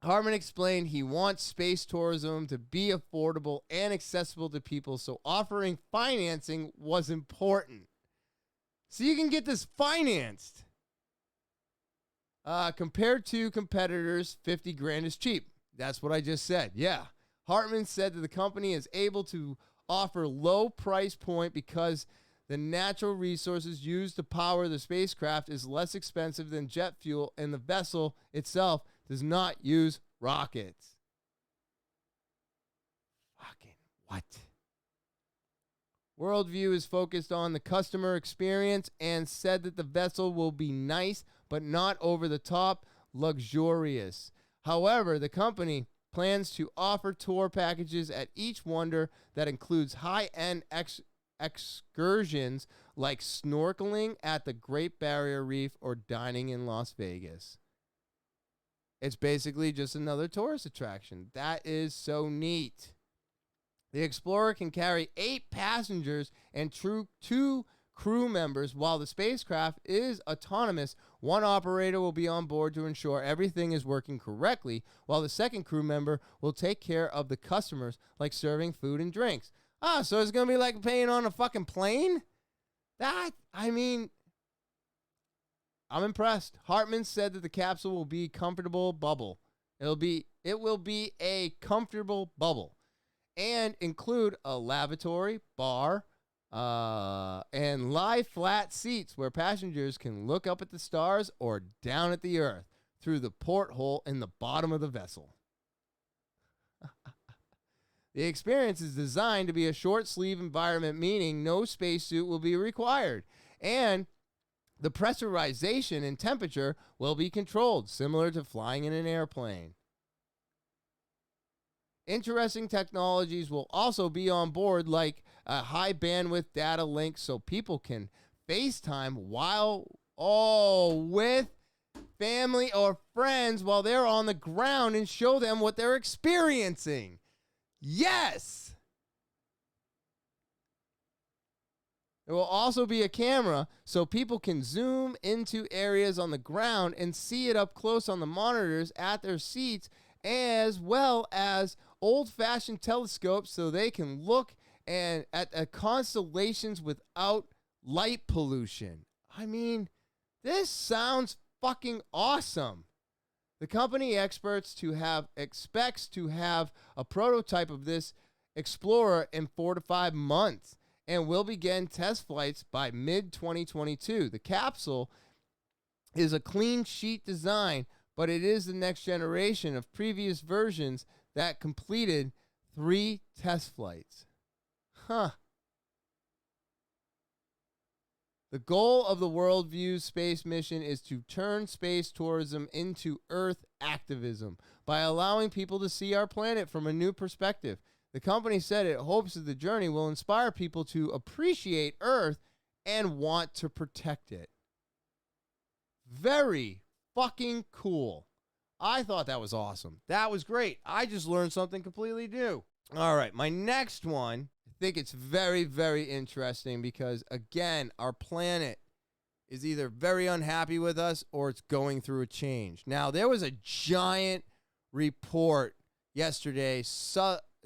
Hartman explained he wants space tourism to be affordable and accessible to people, so offering financing was important. So you can get this financed. Compared to competitors, $50,000 is cheap. That's what I just said. Yeah. Hartman said that the company is able to offer low price point because the natural resources used to power the spacecraft is less expensive than jet fuel, and the vessel itself does not use rockets. Fucking what? Worldview is focused on the customer experience and said that the vessel will be nice but not over the top luxurious. However, the company plans to offer tour packages at each wonder that includes high-end excursions like snorkeling at the Great Barrier Reef or dining in Las Vegas. It's basically just another tourist attraction. That is so neat. The Explorer can carry 8 passengers and 2 crew members. While the spacecraft is autonomous, one operator will be on board to ensure everything is working correctly, while the second crew member will take care of the customers, like serving food and drinks. So it's going to be like paying on a fucking plane? I'm impressed. Hartman said that the capsule will be a comfortable bubble. It will be a comfortable bubble. and include a lavatory, bar, and lie flat seats where passengers can look up at the stars or down at the earth through the porthole in the bottom of the vessel. The experience is designed to be a short sleeve environment, meaning no spacesuit will be required. And the pressurization and temperature will be controlled, similar to flying in an airplane. Interesting technologies will also be on board, like a high bandwidth data link so people can FaceTime with family or friends while they're on the ground and show them what they're experiencing. Yes! There will also be a camera so people can zoom into areas on the ground and see it up close on the monitors at their seats, as well as old-fashioned telescopes so they can look at constellations without light pollution. I mean, this sounds fucking awesome. The company expects to have a prototype of this Explorer in 4 to 5 months and will begin test flights by mid-2022. The Capsule is a clean sheet design, but it is the next generation of previous versions that completed 3 test flights. The goal of the Worldview space mission is to turn space tourism into Earth activism by allowing people to see our planet from a new perspective. The company said it hopes that the journey will inspire people to appreciate Earth and want to protect it. Very fucking cool. I thought that was awesome. That was great. I just learned something completely new. All right, my next one, I think it's very, very interesting because, again, our planet is either very unhappy with us or it's going through a change. Now, there was a giant report yesterday,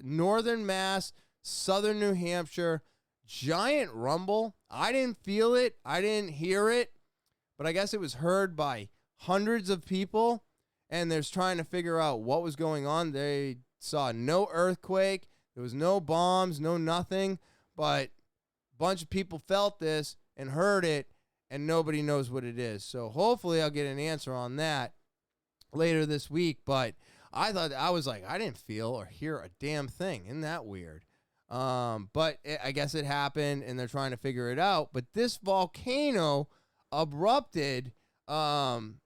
Northern Mass, Southern New Hampshire, giant rumble. I didn't feel it. I didn't hear it, but I guess it was heard by hundreds of people, and they're trying to figure out what was going on. They saw no earthquake. There was no bombs, no nothing, but a bunch of people felt this and heard it, and nobody knows what it is. So hopefully I'll get an answer on that later this week, but I didn't feel or hear a damn thing. Isn't that weird? But I guess it happened, and they're trying to figure it out. But this volcano erupted, and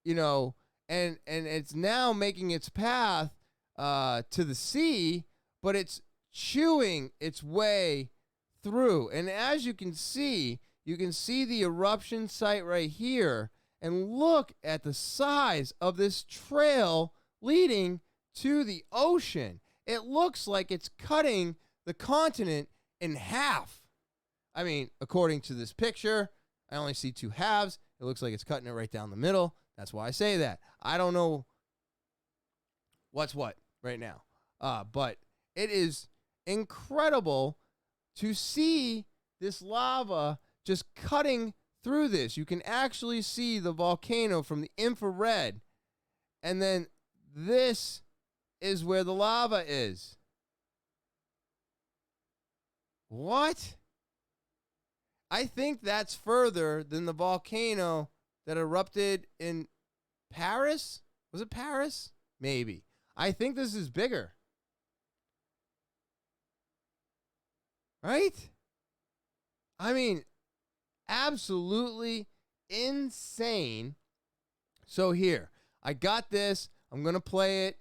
it's now making its path to the sea, but it's chewing its way through. And as you can see the eruption site right here, and look at the size of this trail leading to the ocean. It looks like it's cutting the continent in half. I mean, according to this picture, I only see 2 halves. It looks like it's cutting it right down the middle. That's why I say that. I don't know what's what right now. But it is incredible to see this lava just cutting through this. You can actually see the volcano from the infrared. And then this is where the lava is. What? I think that's further than the volcano that erupted in Paris. Was it Paris? Maybe. I think this is bigger. Right? I mean, absolutely insane. So here, I got this. I'm going to play it.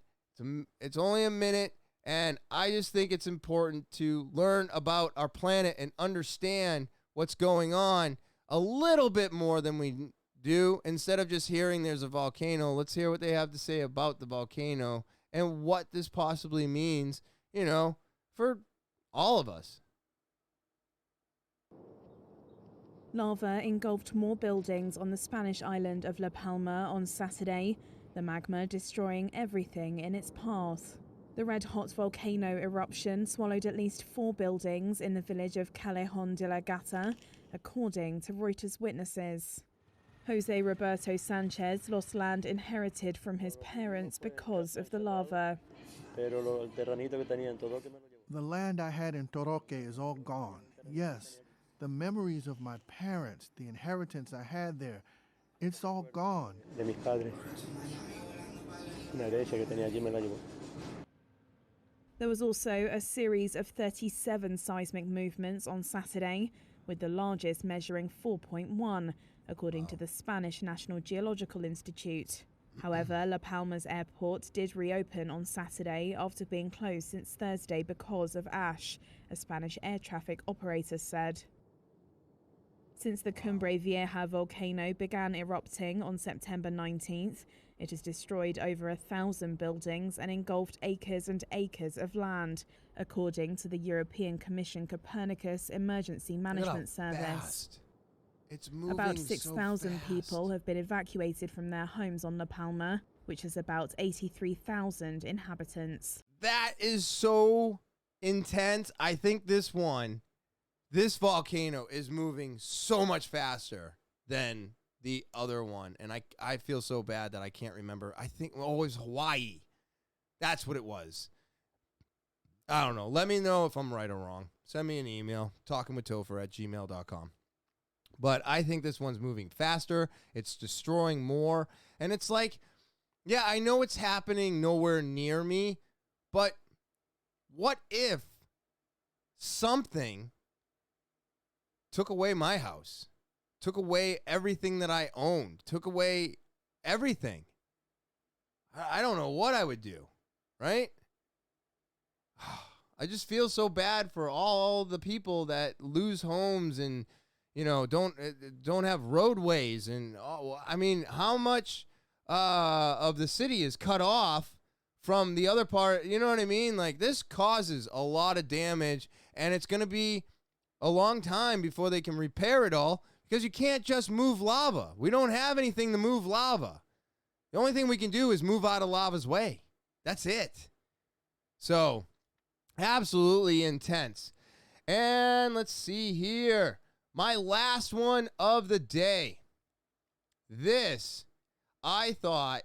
It's only a minute, and I just think it's important to learn about our planet and understand what's going on a little bit more than we do. Instead of just hearing there's a volcano, let's hear what they have to say about the volcano and what this possibly means, for all of us. Lava engulfed more buildings on the Spanish island of La Palma on Saturday, the magma destroying everything in its path. The red-hot volcano eruption swallowed at least 4 buildings in the village of Callejon de la Gata, according to Reuters witnesses. Jose Roberto Sanchez lost land inherited from his parents because of the lava. The land I had in Toroque is all gone. Yes, the memories of my parents, the inheritance I had there, it's all gone. There was also a series of 37 seismic movements on Saturday, with the largest measuring 4.1, according to the Spanish National Geological Institute. However, La Palma's airport did reopen on Saturday after being closed since Thursday because of ash, a Spanish air traffic operator said. Since the Cumbre Vieja volcano began erupting on September 19th, it has destroyed over 1,000 buildings and engulfed acres and acres of land, according to the European Commission Copernicus Emergency Management Service. Fast. It's moving About 6,000 so people have been evacuated from their homes on La Palma, which has about 83,000 inhabitants. That is so intense. I think this volcano is moving so much faster than the other one. And I feel so bad that I can't remember. I think it was Hawaii. That's what it was. I don't know. Let me know if I'm right or wrong. Send me an email, talkinwithtopher@gmail.com. But I think this one's moving faster. It's destroying more. And it's like, yeah, I know it's happening nowhere near me, but what if something took away my house, took away everything that I owned, took away everything? I don't know what I would do, right? I just feel so bad for all the people that lose homes and, you know, don't have roadways. And I mean, how much of the city is cut off from the other part? You know what I mean? Like, this causes a lot of damage, and it's going to be a long time before they can repair it all, because you can't just move lava. We don't have anything to move lava. The only thing we can do is move out of lava's way. That's it. So, absolutely intense. And let's see here. My last one of the day. This, I thought,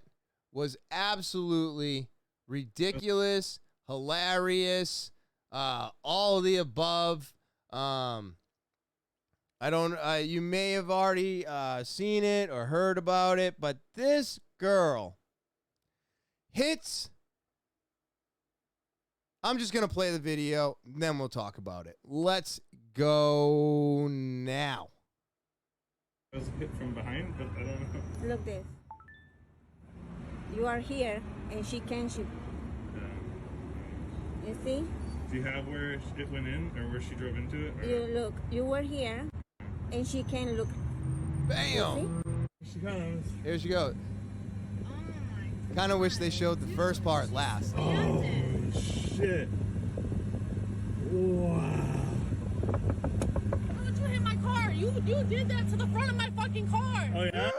was absolutely ridiculous, hilarious, all of the above. You may have already seen it or heard about it, but this girl hits. I'm just going to play the video, then we'll talk about it. Let's go now. I was hit from behind, but I don't know. Look this. You are here, and she can shoot. You see? Do you have where it went in, or where she drove into it? Or? You look. You were here, and she can look. Bam! She kind of. Here she goes. Kind of wish they showed the first part last. Oh, shit. Wow. Why would you hit my car? You did that to the front of my fucking car. Oh, yeah?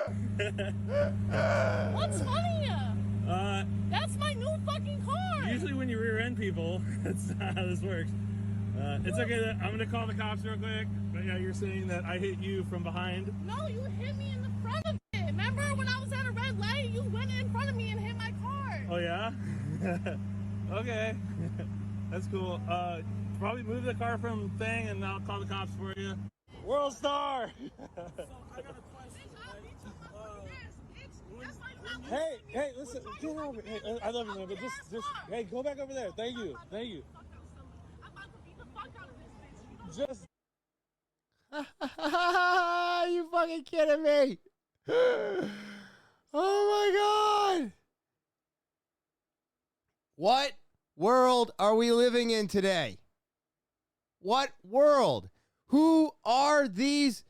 What's funny? That's my new fucking car. Usually when you rear end people, that's not how this works. It's okay. I'm going to call the cops real quick. But yeah, you're saying that I hit you from behind. No, you hit me in the front of it. Remember when I was at a red light, you went in front of me and hit my car. Oh, yeah? Okay. That's cool. Probably move the car from thing and I'll call the cops for you. World Star! Hey, listen, get over it. Hey, I love you, man, but just, hey, go back over there. Thank you. I'm about to beat the fuck out of this bitch. Are you fucking kidding me? Oh my God. What world are we living in today? What world? Who are these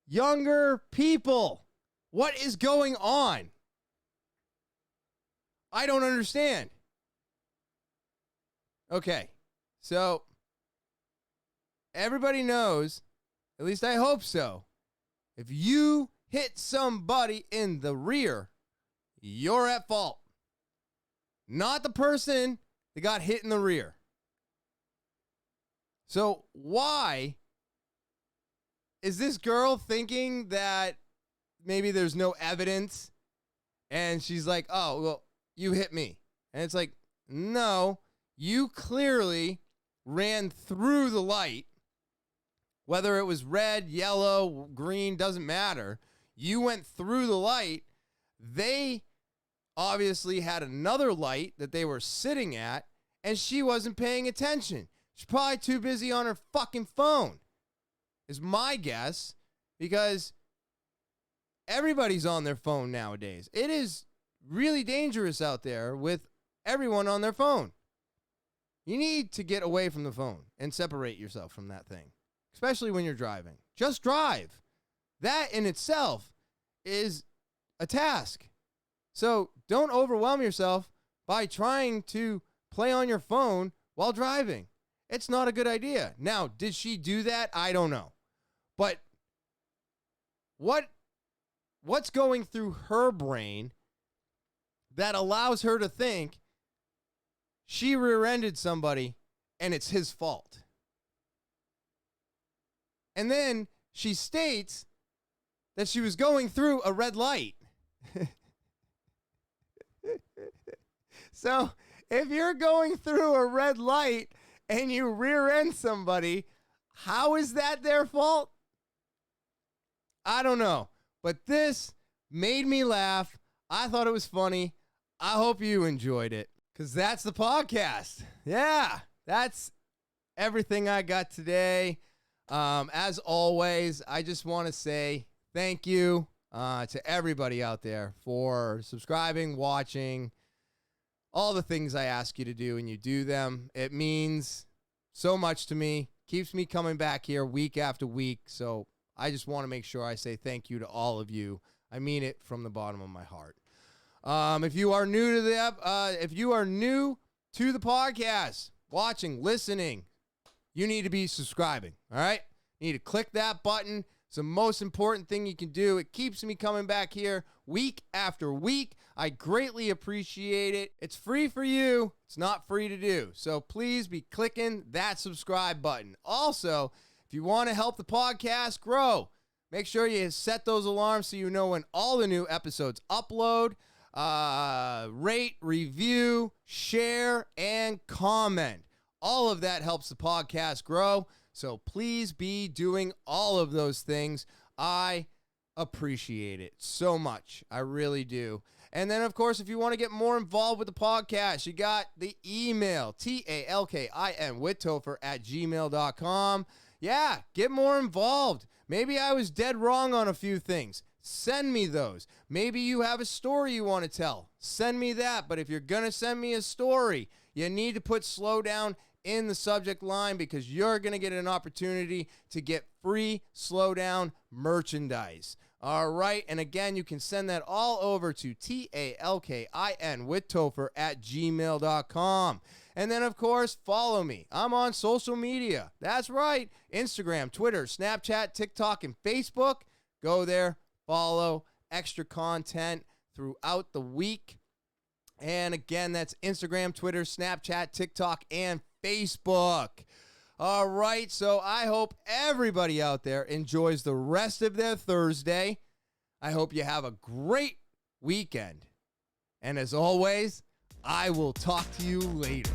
younger people? What is going on? I don't understand. Okay, so everybody knows, at least I hope so, if you hit somebody in the rear, you're at fault. Not the person that got hit in the rear. So why is this girl thinking that maybe there's no evidence. And she's like, oh, well, you hit me. And it's like, no, you clearly ran through the light. Whether it was red, yellow, green, doesn't matter. You went through the light. They obviously had another light that they were sitting at, and she wasn't paying attention. She's probably too busy on her fucking phone, is my guess, because everybody's on their phone nowadays. It is really dangerous out there with everyone on their phone. You need to get away from the phone and separate yourself from that thing, especially when you're driving. Just drive. That in itself is a task. So don't overwhelm yourself by trying to play on your phone while driving. It's not a good idea. Now, did she do that? I don't know. But what's going through her brain that allows her to think she rear-ended somebody and it's his fault? And then she states that she was going through a red light. So if you're going through a red light and you rear-end somebody, how is that their fault? I don't know. But this made me laugh. I thought it was funny. I hope you enjoyed it, because that's the podcast. Yeah, that's everything I got today. As always, I just want to say thank you to everybody out there for subscribing, watching, all the things I ask you to do, and you do them. It means so much to me. Keeps me coming back here week after week. So I just want to make sure I say thank you to all of you. I mean it from the bottom of my heart. If you are new to the podcast, watching, listening, you need to be subscribing. All right, you need to click that button. It's the most important thing you can do. It keeps me coming back here week after week. I greatly appreciate it. It's free for you. It's not free to do. So please be clicking that subscribe button. Also, if you want to help the podcast grow, make sure you set those alarms so you know when all the new episodes upload. Rate, review, share, and comment. All of that helps the podcast grow. So please be doing all of those things. I appreciate it so much. I really do. And then, of course, if you want to get more involved with the podcast, you got the email, talkinwithtopher@gmail.com. Yeah, get more involved. Maybe I was dead wrong on a few things. Send me those. Maybe you have a story you want to tell. Send me that. But if you're going to send me a story, you need to put slow down in the subject line, because you're going to get an opportunity to get free slow down merchandise. All right. And again, you can send that all over to talkinwithtopher@gmail.com. And then, of course, follow me. I'm on social media. That's right. Instagram, Twitter, Snapchat, TikTok, and Facebook. Go there, follow, extra content throughout the week. And again, that's Instagram, Twitter, Snapchat, TikTok, and Facebook. All right, so I hope everybody out there enjoys the rest of their Thursday. I hope you have a great weekend. And as always, I will talk to you later.